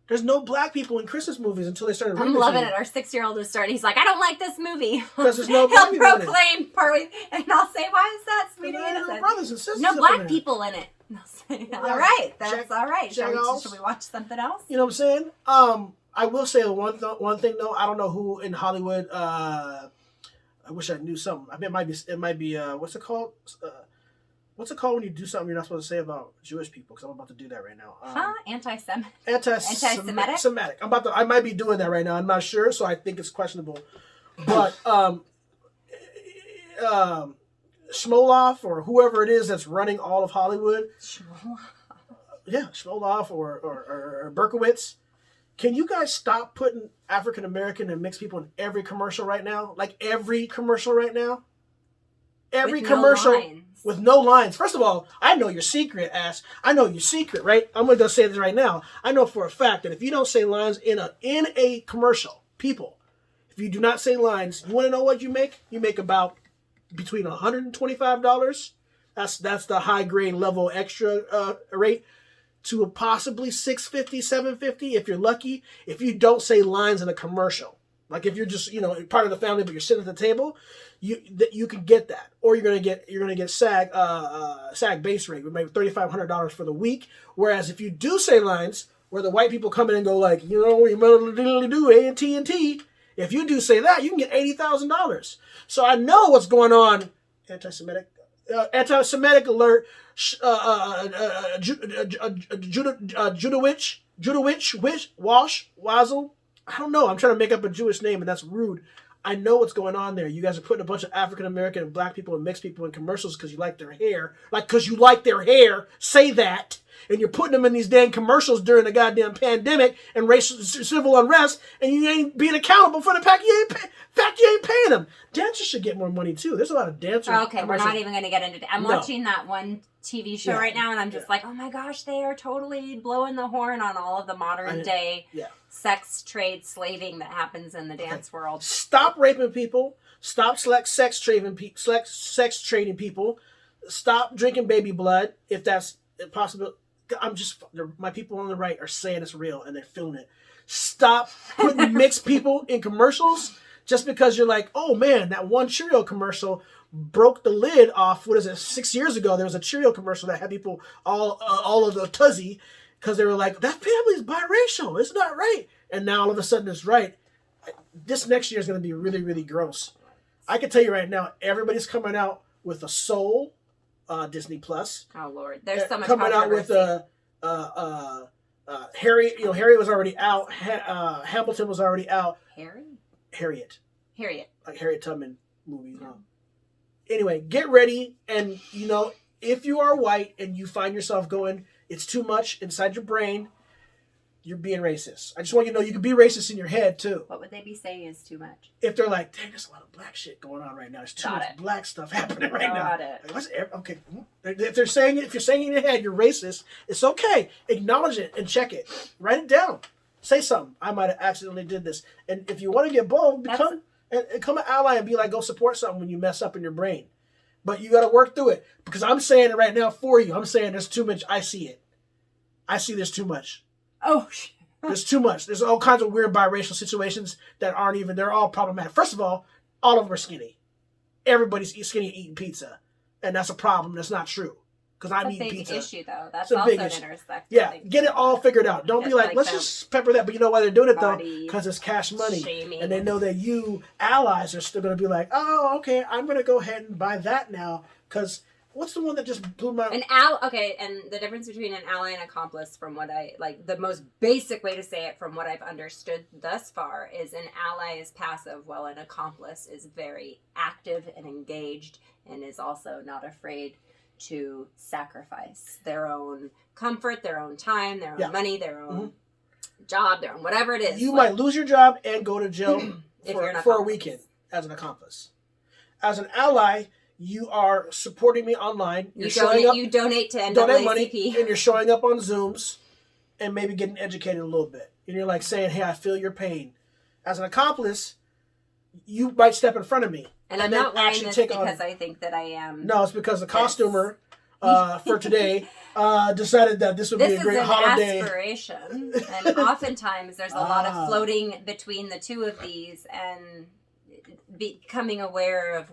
[SPEAKER 2] There's no black people in Christmas movies until they started.
[SPEAKER 1] I'm loving it. Our 6-year-old is starting. He's like, I don't like this movie.
[SPEAKER 2] Because there's no black people
[SPEAKER 1] He'll
[SPEAKER 2] in it.
[SPEAKER 1] proclaim partway, and I'll say, "Why is that, sweetie?"
[SPEAKER 2] There are
[SPEAKER 1] Innocent?
[SPEAKER 2] brothers and sisters
[SPEAKER 1] No
[SPEAKER 2] up
[SPEAKER 1] black
[SPEAKER 2] in
[SPEAKER 1] people in it. And I'll say,
[SPEAKER 2] Yeah.
[SPEAKER 1] all right, that's
[SPEAKER 2] Check-
[SPEAKER 1] all right.
[SPEAKER 2] check
[SPEAKER 1] Should
[SPEAKER 2] else.
[SPEAKER 1] we watch something else?
[SPEAKER 2] You know what I'm saying? I will say one thing though. I don't know who in Hollywood. I wish I knew something. I mean, it might be. What's it called? What's it called when you do something you're not supposed to say about Jewish people? Because I'm about to do that right now.
[SPEAKER 1] Anti-Semitic.
[SPEAKER 2] Anti-Semitic. I might be doing that right now. I'm not sure, so I think it's questionable. But Shmoloff or whoever it is that's running all of Hollywood. Yeah, Shmoloff or Berkowitz. Can you guys stop putting African American and mixed people in every commercial right now? Like every commercial right now? Every commercial.
[SPEAKER 1] No lines.
[SPEAKER 2] With no lines. First of all, I know your secret, ass. I know your secret, right? I'm going to say this right now. I know for a fact that if you don't say lines in a commercial, people, if you do not say lines, you want to know what you make? You make about between $125. That's the high grade level extra rate to possibly $650, $750 if you're lucky. If you don't say lines in a commercial, like if you're just part of the family but you're sitting at the table, you can get that, or you're gonna get SAG base rate with maybe $3,500 for the week. Whereas if you do say lines where the white people come in and go like, you do AT&T, if you do say that, you can get $80,000. So I know what's going on. Anti-Semitic alert. Judawich, Wazel. I don't know. I'm trying to make up a Jewish name, and that's rude. I know what's going on there. You guys are putting a bunch of African American and black people and mixed people in commercials because you like their hair. Because you like their hair. Say that. And you're putting them in these dang commercials during the goddamn pandemic and racial civil unrest, and you ain't being accountable for the fact you ain't paying them. Dancers should get more money too. There's a lot of dancers.
[SPEAKER 1] Okay, we're not even going to get into it. I'm watching that one TV show right now, and I'm just like, oh my gosh, they are totally blowing the horn on all of the modern day sex trade slaving that happens in the dance world.
[SPEAKER 2] Stop raping people. Stop sex trading people. Stop drinking baby blood if that's possible. My people on the right are saying it's real and they're feeling it. Stop putting mixed people in commercials just because you're like, oh man, that one Cheerio commercial broke the lid off. 6 years ago, there was a Cheerio commercial that had people all of the tuzzy because they were like, that family's biracial. It's not right. And now all of a sudden it's right. This next year is going to be really, really gross. I can tell you right now, everybody's coming out with a Soul, Disney Plus.
[SPEAKER 1] Oh Lord, there's so much
[SPEAKER 2] coming out with Harry. Harry was already out. Hamilton was already out. Harriet. Like Harriet Tubman movie. Anyway, get ready, and if you are white and you find yourself going, it's too much inside your brain, you're being racist. I just want you to know you can be racist in your head too.
[SPEAKER 1] What would they be saying is too much?
[SPEAKER 2] If they're like, dang, there's a lot of black shit going on right now. There's too much black stuff happening right now. Like, okay. If they're saying it, if you're saying it in your head, you're racist, it's okay. Acknowledge it and check it. Write it down. Say something. I might have accidentally did this. And if you want to get bold, become an ally and be like, go support something when you mess up in your brain. But you got to work through it. Because I'm saying it right now for you. I'm saying there's too much. I see it. I see there's too much.
[SPEAKER 1] Oh, shit.
[SPEAKER 2] There's too much. There's all kinds of weird biracial situations that aren't even, they're all problematic. First of all of them are skinny. Everybody's skinny eating pizza. And that's a problem. That's not true. Because I'm eating pizza.
[SPEAKER 1] That's a big issue, though. That's
[SPEAKER 2] it's a
[SPEAKER 1] also
[SPEAKER 2] big
[SPEAKER 1] an
[SPEAKER 2] issue.
[SPEAKER 1] intersection.
[SPEAKER 2] Yeah, get it all figured out. Don't be like, let's just pepper that. But you know why they're doing it, though? Because it's cash money.
[SPEAKER 1] Shaming.
[SPEAKER 2] And they know that you allies are still going to be like, oh, okay, I'm going to go ahead and buy that now. Because what's the one that just blew my...
[SPEAKER 1] Okay, and the difference between an ally and accomplice from what I... Like, the most basic way to say it from what I've understood thus far is an ally is passive while an accomplice is very active and engaged and is also not afraid to sacrifice their own comfort, their own time, their own money, their own job, their own whatever it is.
[SPEAKER 2] You might lose your job and go to jail for a weekend as an accomplice. As an ally... You are supporting me online.
[SPEAKER 1] You donate to NAACP.
[SPEAKER 2] Donate money, and you're showing up on Zooms and maybe getting educated a little bit. And you're like saying, hey, I feel your pain. As an accomplice, you might step in front of me.
[SPEAKER 1] And I'm not wearing this because I think that I am...
[SPEAKER 2] No, it's because the costumer for today decided that this would be a great holiday.
[SPEAKER 1] This is an aspiration. And oftentimes there's a lot of floating between the two of these and becoming aware of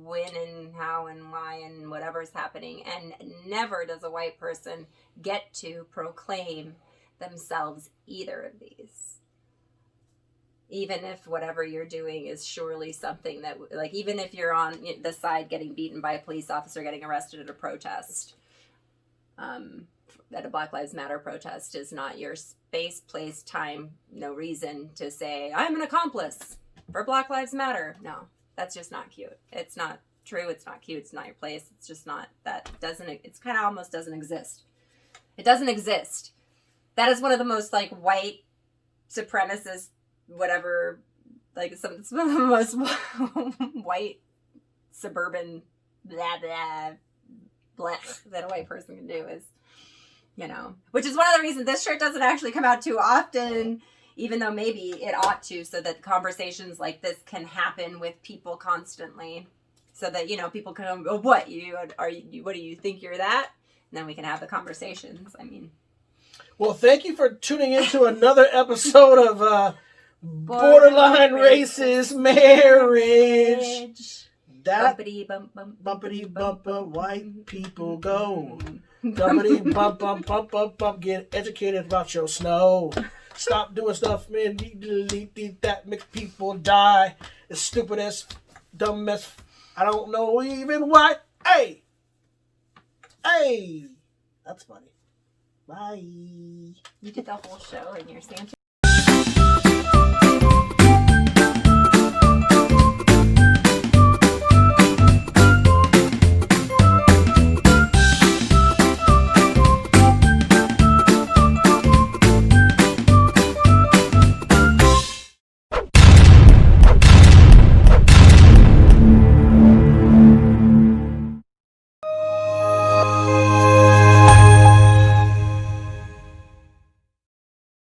[SPEAKER 1] when and how and why and whatever's happening. And never does a white person get to proclaim themselves either of these. Even if whatever you're doing is surely something that, like, even if you're on the side getting beaten by a police officer, getting arrested at a protest, at a Black Lives Matter protest is not your space, place, time, no reason to say, I'm an accomplice for Black Lives Matter. No. That's just not cute. It's not true. It's not cute. It's not your place. It's just not, it's kind of almost doesn't exist. It doesn't exist. That is one of the most, like, white supremacist, whatever, like, some of the most white suburban blah, blah, blah that a white person can do is, which is one of the reasons this shirt doesn't actually come out too often, even though maybe it ought to, so that conversations like this can happen with people constantly, so that, people can go, what do you think you're that? And then we can have the conversations. I mean,
[SPEAKER 2] well, thank you for tuning into another episode of Borderline Racist Marriage. That bumpity bump white people go. Bumpity bump bump bump bump bump. Get educated about your snow. Stop doing stuff, man. That makes people die. It's stupid as, dumb as, I don't know even why. Hey, that's funny. Bye.
[SPEAKER 1] You did the whole show in your Santa.